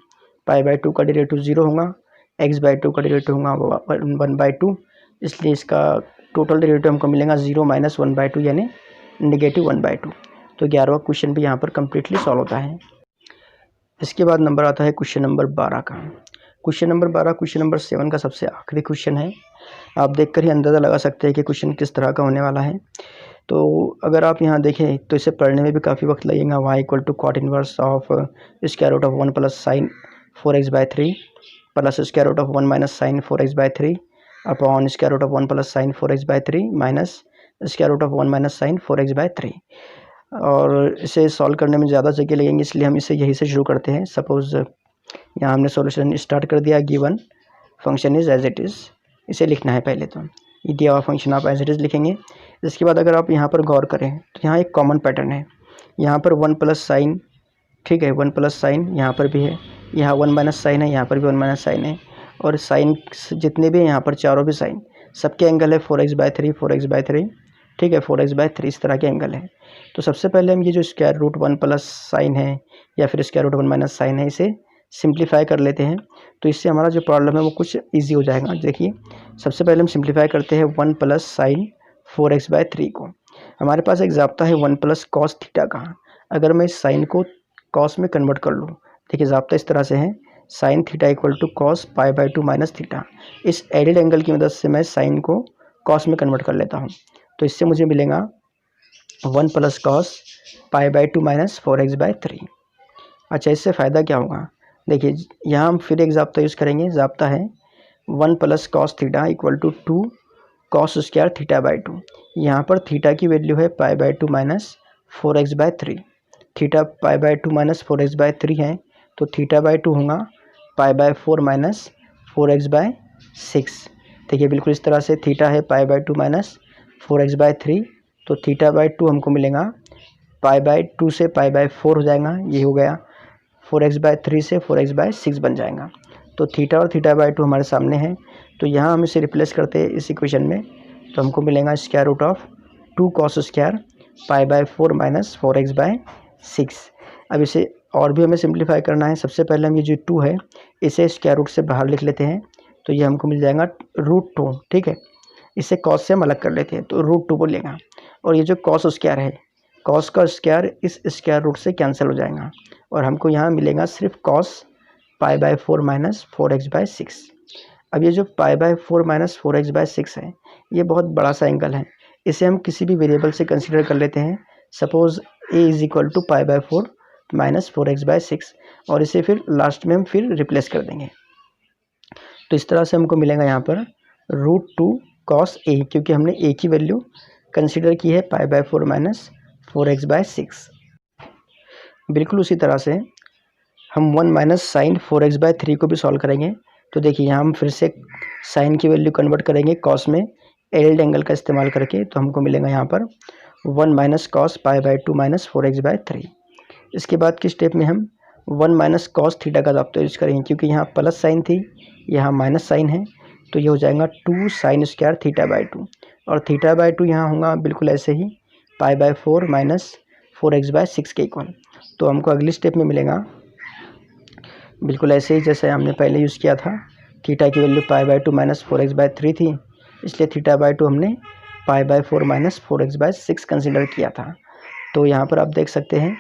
π/2 का डेरिवेटिव 0 होगा, x/2 का डेरिवेटिव होगा 1/2, इसलिए इसका टोटल डेरिवेटिव हमको मिलेगा 0 - 1/2 यानी -1/2। तो 11वां क्वेश्चन भी यहाँ पर कम्प्लीटली सॉल्व होता है। इसके बाद नंबर आता है क्वेश्चन नंबर 12 का। क्वेश्चन नंबर 12 क्वेश्चन नंबर 7 का सबसे आखिरी क्वेश्चन है। आप देखकर ही अंदाज़ा लगा सकते हैं कि क्वेश्चन किस तरह का होने वाला है। तो अगर आप यहाँ देखें तो इसे पढ़ने में भी काफ़ी वक्त लगेगा। y = cot inverse of √1 + sin 4x/3 plus √1 - sin 4x/3 upon √1 + sin 4x/3 minus √1 - sin 4x/3। और इसे सॉल्व करने में ज़्यादा जगह लगेंगे, इसलिए हम इसे यहीं से शुरू करते हैं। सपोज़ यहाँ हमने सॉल्यूशन स्टार्ट कर दिया, given function is as it is, इसे लिखना है पहले। तो ये दिया हुआ फंक्शन आप एज इट इज़ लिखेंगे। इसके बाद अगर आप यहाँ पर गौर करें तो यहाँ एक कॉमन पैटर्न है, यहाँ पर 1 + sin, ठीक है 1 + sin यहाँ पर भी है, यहाँ 1 - sin है, यहाँ पर भी 1 - sin है, और साइन जितने भी हैं यहाँ पर चारों भी साइन, सबके एंगल है 4x/3 4x/3, ठीक है 4x/3, इस तरह के एंगल है। तो सबसे पहले हम ये जो √1 + sin है या फिर √1 - sin है, इसे सिंप्लीफाई कर लेते हैं, तो इससे हमारा जो प्रॉब्लम है वो कुछ इजी हो जाएगा। देखिए सबसे पहले हम सिंप्लीफाई करते हैं 1 + sin 4x/3 को। हमारे पास एक ज़ाब्ता है 1 + cos थीटा का। अगर मैं इस साइन को cos में कन्वर्ट कर लूँ, देखिए ज़ाब्ता इस तरह से है, sin theta = cos π/2 minus theta. इस एडेड एंगल की मदद से मैं साइन को cos में कन्वर्ट कर लेता हूँ, तो इससे मुझे मिलेगा 1 + cos π/2 माइनस 4x/3। अच्छा, इससे फ़ायदा क्या होगा? देखिए यहाँ हम फिर एक ज़ाब्ता यूज़ करेंगे। ज़ाब्ता है 1 + cos थीटा = 2 cos स्क्वायर थीटा/2। यहाँ पर थीटा की वैल्यू है π/2 minus 4x/3। Theta π/2 minus 4x/3 है, तो थीटा/2 होगा π/4 माइनस 4x/6। देखिए बिल्कुल इस तरह से थीटा है π/2 माइनस 4x/3, तो थीटा/2 हमको मिलेगा π/2 से π/4 हो जाएगा, ये हो गया 4x/3 से 4x/6 बन जाएगा। तो थीटा और थीटा/2 हमारे सामने है, तो यहाँ हम इसे रिप्लेस करते हैं इस इक्वेशन में, तो हमको मिलेगा √2 cos स्क्वायर π/4 माइनस 4x/6। अब इसे और भी हमें सिंप्लीफाई करना है। सबसे पहले हम ये जो 2 है इसे स्क्वायर रूट से बाहर लिख लेते हैं, तो ये हमको मिल जाएगा √2, ठीक है। इसे cos से हम अलग कर लेते हैं, तो √2 बोलेगा, और ये जो cos स्क्वायर है, cos का स्क्वायर इस स्क्वायर रूट से कैंसिल हो जाएगा, और हमको यहाँ मिलेगा सिर्फ cos π/4 माइनस 4x/6। अब ये जो पाई बाय 4 माइनस 4x/6 है, ये बहुत बड़ा सा एंगल है। इसे हम किसी भी वेरिएबल से कंसीडर कर लेते हैं। Suppose a is equal to pi by 4 minus 4x/6 और इसे फिर लास्ट में हम फिर रिप्लेस कर देंगे। तो इस तरह से हमको मिलेगा यहाँ पर √2 cos a, क्योंकि हमने a की वैल्यू कंसीडर की है पाई बाय 4 माइनस 4x/6। बिल्कुल उसी तरह से हम 1 माइनस साइन 4x/3 को भी सॉल्व करेंगे। तो देखिए यहाँ हम फिर से साइन की वैल्यू कन्वर्ट करेंगे कॉस में एल्ड एंगल का इस्तेमाल करके, तो हमको मिलेगा यहाँ पर 1 minus cos pi by 2 minus 4x/3। इसके बाद की स्टेप में हम 1 माइनस कॉस थीटा का दाब यूज करेंगे, क्योंकि यहाँ प्लस साइन थी, यहाँ माइनस साइन है, तो ये हो जाएगा 2 साइन स्क्वायर थीटा बाय 2, और थीटा बाय 2 यहाँ होगा बिल्कुल ऐसे ही पाई बाय 4 माइनस 4x/6 के इक्वल। तो हमको अगली स्टेप में मिलेगा बिल्कुल ऐसे ही जैसे हमने पहले यूज़ किया था। थीटा की value pi by 2 minus 4x/3 थी, इसलिए थीटा बाय 2 हमने पाई बाय 4 माइनस 4x/6 कंसिडर किया था। तो यहाँ पर आप देख सकते हैं,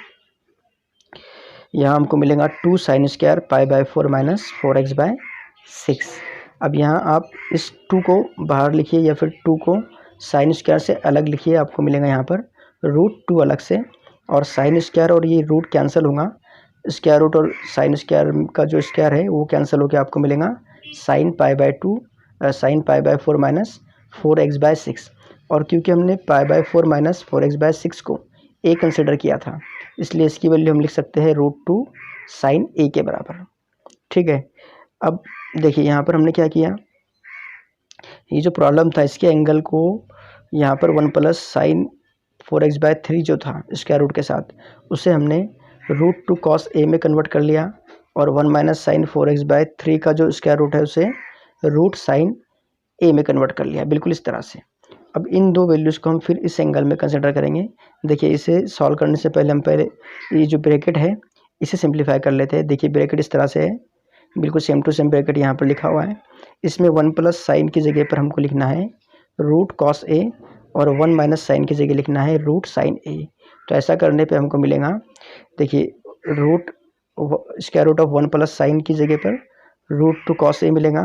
यहाँ हमको मिलेगा 2 sine square pi by 4 minus 4x/6। अब यहाँ आप इस 2 को बाहर लिखिए या फिर 2 को साइन स्क्वायर से अलग लिखिए, आपको मिलेगा यहाँ पर √2 अलग से, और साइन स्क्वायर और ये रूट कैंसिल होगा, स्क्वायर रूट और साइन स्क्वायर का जो स्क्वायर है वो कैंसिल होकर आपको मिलेगा sine pi by 4 minus 4x/6। और क्योंकि हमने पाई बाय 4 माइनस 4x/6 को a कंसिडर किया था, इसलिए इसकी वैल्यू हम लिख सकते हैं √2 साइन a के बराबर। ठीक है, अब देखिए यहाँ पर हमने क्या किया, ये जो प्रॉब्लम था इसके एंगल को यहाँ पर 1 प्लस साइन 4x/3 जो था स्क्वायर रूट के साथ, उसे हमने √2 cos a में कन्वर्ट कर लिया, और 1 माइनस साइन 4x/3 का जो स्क्वायर रूट है उसे रूट साइन a में कन्वर्ट कर लिया, बिल्कुल इस तरह से। अब इन दो वैल्यूज़ को हम फिर इस एंगल में कंसिडर करेंगे। देखिए इसे सॉल्व करने से पहले हम ये जो ब्रैकेट है इसे सिंप्लीफाई कर लेते हैं। देखिए ब्रैकेट इस तरह से है, बिल्कुल सेम टू सेम ब्रैकेट यहाँ पर लिखा हुआ है। इसमें 1 प्लस साइन की जगह पर हमको लिखना है रूट कॉस a, और 1 माइनस साइन की जगह लिखना है रूट साइन a। तो ऐसा करने पे हमको मिलेगा, देखिए square root of 1 plus sine की जगह पर √2 cos a मिलेगा,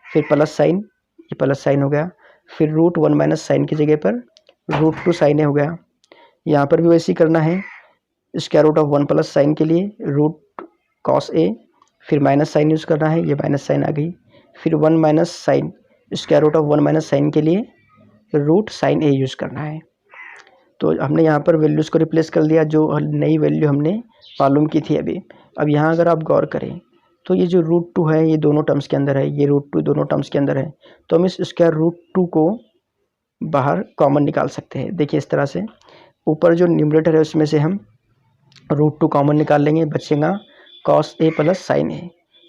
फिर प्लस साइन, ये प्लस साइन हो गया, फिर √1 माइनस साइन की जगह पर √2 साइन a हो गया। यहाँ पर भी वैसे ही करना है, square root of 1 plus sine के लिए रूट कॉस a, फिर माइनस साइन यूज़ करना है, ये माइनस साइन आ गई, फिर 1 minus sine square root of 1 minus sine के लिए रूट साइन a यूज़ करना है। तो हमने यहाँ पर वैल्यूज़ को रिप्लेस कर दिया, जो नई वैल्यू हमने मालूम की थी अभी। अब यहाँ अगर आप गौर करें तो ये जो √2 है ये दोनों टर्म्स के अंदर है, ये √2 दोनों टर्म्स के अंदर है, तो हम इस स्क्वायर √2 को बाहर कॉमन निकाल सकते हैं। देखिए इस तरह से ऊपर जो न्यूमरेटर है उसमें से हम √2 कॉमन निकाल लेंगे, बचेगा cos a plus sine a,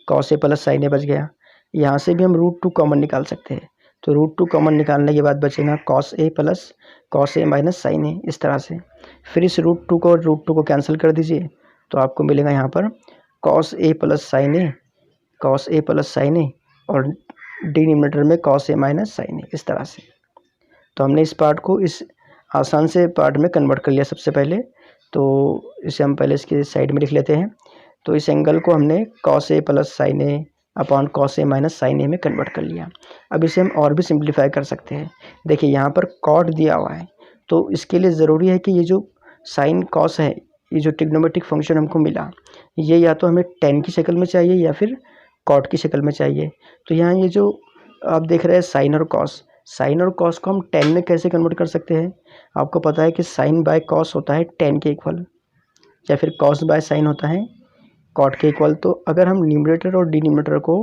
cos a plus sine a बच गया। यहाँ से भी हम √2 कॉमन निकाल सकते हैं, तो √2 कॉमन निकालने के बाद बचेगा cos a plus cos a minus sine a, इस तरह से। फिर इस √2 को कैंसिल कर दीजिए, तो आपको मिलेगा यहाँ पर cos a plus sine a, cos a plus sine a, और डिनोमिनेटर में cos a minus sine a, इस तरह से। तो हमने इस पार्ट को इस आसान से पार्ट में कन्वर्ट कर लिया सबसे पहले, तो इसे हम पहले इसके साइड में लिख लेते हैं। तो इस एंगल को हमने cos a plus sine a upon cos a minus sine a में कन्वर्ट कर लिया। अब इसे हम और भी सिंप्लीफाई कर सकते हैं। देखिए यहाँ पर कॉट दिया हुआ है, तो इसके लिए ज़रूरी है कि ये जो साइन कॉस है, ये जो ट्रिग्नोमेट्रिक फंक्शन हमको मिला, ये या तो हमें tan की शक्ल में चाहिए या फिर कॉट की शक्ल में चाहिए। तो यहाँ ये जो आप देख रहे हैं साइन और कॉस को हम tan में कैसे कन्वर्ट कर सकते हैं। आपको पता है कि साइन बाय कॉस होता है tan के इक्वल, या फिर कॉस बाय साइन होता है कॉट के इक्वल। तो अगर हम न्यूमरेटर और डिनोमिनेटर को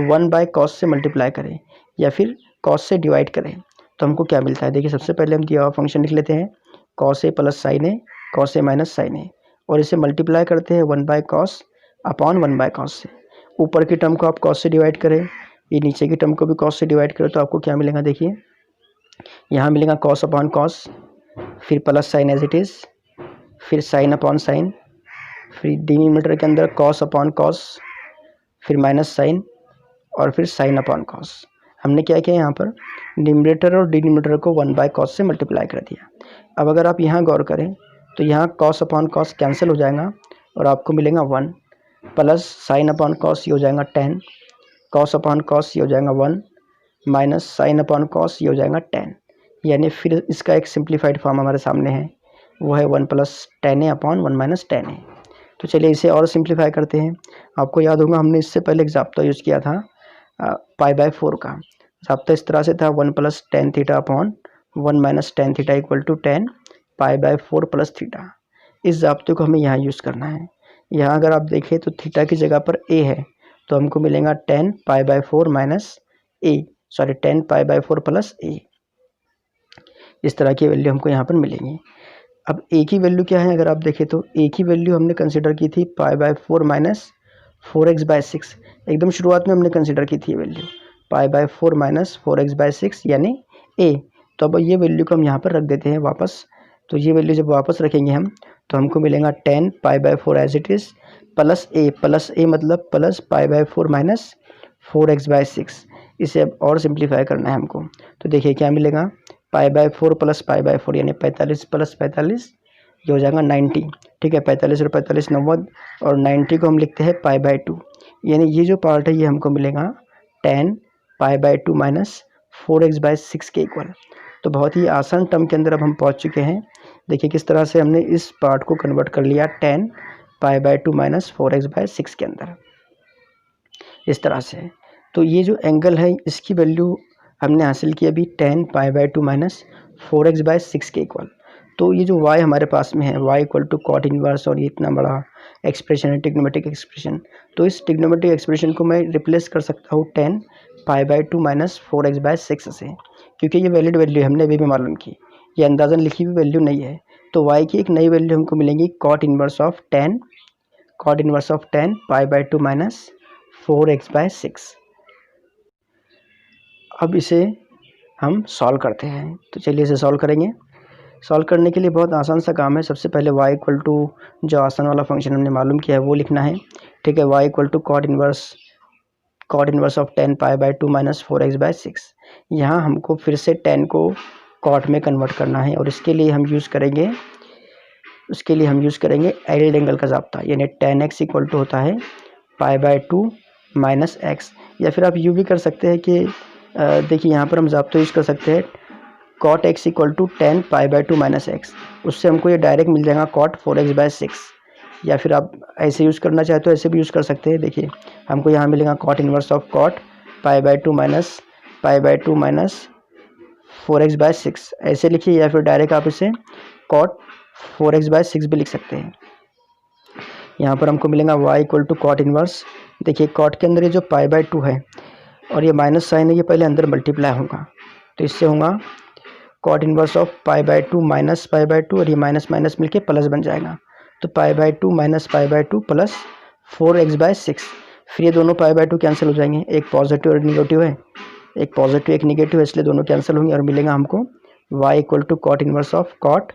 1 बाय कॉस से मल्टीप्लाई करें या फिर कॉस से डिवाइड करें, तो हमको क्या मिलता है। देखिए सबसे पहले हम दिया हुआ फंक्शन लिख लेते हैं cos a plus sine a, cos a minus sine a, और इसे मल्टीप्लाई करते हैं 1 by cos upon 1 by cos से। ऊपर की टर्म को आप कॉस से डिवाइड करें, ये नीचे की टर्म को भी कॉस से डिवाइड करें, तो आपको क्या मिलेगा। देखिए यहाँ मिलेगा कॉस अपॉन कॉस, फिर plus sine as it is, फिर साइन अपॉन साइन, फिर डिनोमिनेटर के अंदर कॉस अपॉन कॉस, फिर माइनस साइन, और फिर साइन अपॉन कॉस। हमने क्या किया, यहाँ पर न्यूमरेटर और डिनोमिनेटर को 1 बाय कॉस से मल्टीप्लाई कर दिया। अब अगर आप यहाँ गौर करें तो यहाँ कॉस अपॉन कॉस कैंसिल हो जाएगा और आपको मिलेगा 1, प्लस साइन अपॉन कॉस ये हो जाएगा 10, कॉस अपॉन कॉस ये हो जाएगा 1 माइनस साइन अपॉन कॉस ये हो जाएगा tan। यानी फिर इसका एक सिंप्लीफाइड फॉर्म हमारे सामने है, वो है 1 plus tan a upon 1 minus tan a। तो चलिए इसे और सिंप्लीफाई करते हैं। आपको याद होगा हमने इससे पहले एक ज़ाब्ता यूज़ किया था π/4 का। ज़ाब्ता इस तरह से था 1 plus tan theta upon 1 minus tan theta equal to tan π/4 plus theta. इस ज़ाब्ते को हमें यहाँ यूज़ करना है। यहाँ अगर आप देखें तो थीटा की जगह पर a है, तो हमको मिलेगा tan π/4 minus a, sorry tan π/4 plus a। इस तरह की वैल्यू हमको यहाँ पर मिलेंगी। अब a की वैल्यू क्या है, अगर आप देखें तो a की वैल्यू हमने कंसिडर की थी π/4 माइनस 4x/6। एकदम शुरुआत में हमने कंसिडर की थी ये वैल्यू π/4 माइनस 4x/6 यानी a। तो अब ये वैल्यू को हम यहाँ पर रख देते हैं वापस। तो ये वैल्यू जब वापस रखेंगे हम तो हमको मिलेगा tan π/4 as it is plus a मतलब प्लस π/4 माइनस 4x/6। इसे अब और सिंप्लीफाई करना है हमको। तो देखिए क्या मिलेगा, π/4 प्लस π/4 यानी 45 प्लस 45 ये हो जाएगा 90। ठीक है, 45 और 45 90, और 90 को हम लिखते हैं π/2। यानी ये जो पार्ट है ये हमको मिलेगा tan π/2 माइनस 4x/6 के इक्वल। तो बहुत ही आसान टर्म के अंदर अब हम पहुंच चुके हैं। देखिए किस तरह से हमने इस पार्ट को कन्वर्ट कर लिया tan π/2 माइनस 4x/6 के अंदर, इस तरह से। तो ये जो एंगल है इसकी वैल्यू हमने हासिल की अभी tan π/2 माइनस 4x/6 के इक्वल। तो ये जो y हमारे पास में है y equal to cot inverse, और ये इतना बड़ा एक्सप्रेशन है ट्रिग्नोमेट्रिक एक्सप्रेशन। तो इस ट्रिग्नोमेट्रिक एक्सप्रेशन को मैं रिप्लेस कर सकता हूँ tan π/2 माइनस 4x/6 से, क्योंकि ये वैलिड वैल्यू हमने अभी भी मालूम की, ये अंदाज़न लिखी हुई वैल्यू नहीं है। तो y की एक नई वैल्यू हमको मिलेंगी cot inverse of tan π/2 minus 4x/6। अब इसे हम सॉल्व करते हैं। तो चलिए इसे सॉल्व करेंगे। सॉल्व करने के लिए बहुत आसान सा काम है। सबसे पहले y इक्वल टू जो आसान वाला फंक्शन हमने मालूम किया है वो लिखना है। ठीक है, y equal to cot inverse of tan π/2 minus 4x/6। यहाँ हमको फिर से tan को कॉट में कन्वर्ट करना है, और इसके लिए हम यूज़ करेंगे एल्ड एंगल का ज़ाब्ता, यानी tan x इक्वल टू होता है π/2 माइनस x। या फिर आप यूँ भी कर सकते हैं कि देखिए यहाँ पर हम ज़ाब्ता यूज़ कर सकते हैं cot x equal to tan π/2 minus x। उससे हमको ये डायरेक्ट मिल जाएगा cot 4x/6। या फिर आप ऐसे यूज़ करना चाहे तो ऐसे भी यूज़ कर सकते हैं। देखिए हमको यहाँ मिलेगा cot inverse of cot π/2 minus 4x/6 ऐसे लिखिए, या फिर डायरेक्ट आप इसे cot 4x/6 भी लिख सकते हैं। यहाँ पर हमको मिलेगा y equal to cot inverse. देखिए cot के अंदर ये जो π/2 है और ये माइनस साइन है, ये पहले अंदर मल्टीप्लाई होगा, तो इससे होगा कॉट इनवर्स ऑफ π/2 माइनस π/2, और ये माइनस माइनस मिलके प्लस बन जाएगा। तो π/2 माइनस π/2 प्लस 4x/6। फिर ये दोनों π/2 कैंसिल हो जाएंगे, एक पॉजिटिव और निगेटिव है, एक पॉजिटिव एक निगेटिव है, इसलिए दोनों कैंसिल होंगे और मिलेगा हमको y equal to cot inverse of cot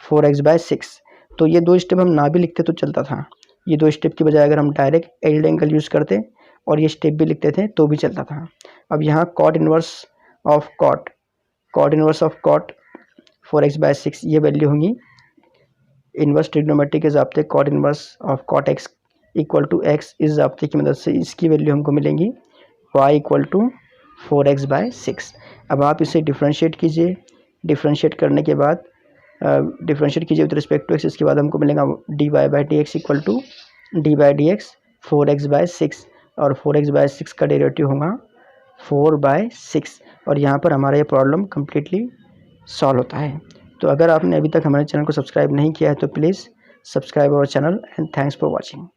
4x/6। तो ये दो स्टेप हम ना भी लिखते तो चलता था। ये दो स्टेप की बजाय अगर हम डायरेक्ट एल्ड एंगल यूज़ करते और ये स्टेप भी लिखते थे तो भी चलता था। अब यहाँ cot inverse of cot 4x/6 ये वैल्यू होंगी इनवर्स ट्रिग्नोमेट्री के ज़ाब्ते cot inverse of cot x equal to x। इस ज़ाब्ते की मदद से इसकी वैल्यू हमको मिलेंगी y इक्वल टू 4x/6। अब आप इसे डिफ्रेंशिएट कीजिए, डिफ्रेंशिएट करने के बाद डिफ्रेंशिएट कीजिए विद रिस्पेक्ट टू x। इसके बाद हमको मिलेगा dy/dx equal to dy/dx 4x/6, और 4x/6 का डेरिवेटिव होगा 4/6। और यहाँ पर हमारा ये प्रॉब्लम कम्प्लीटली सॉल्व होता है। तो अगर आपने अभी तक हमारे चैनल को सब्सक्राइब नहीं किया है तो please subscribe our channel, and thanks for watching.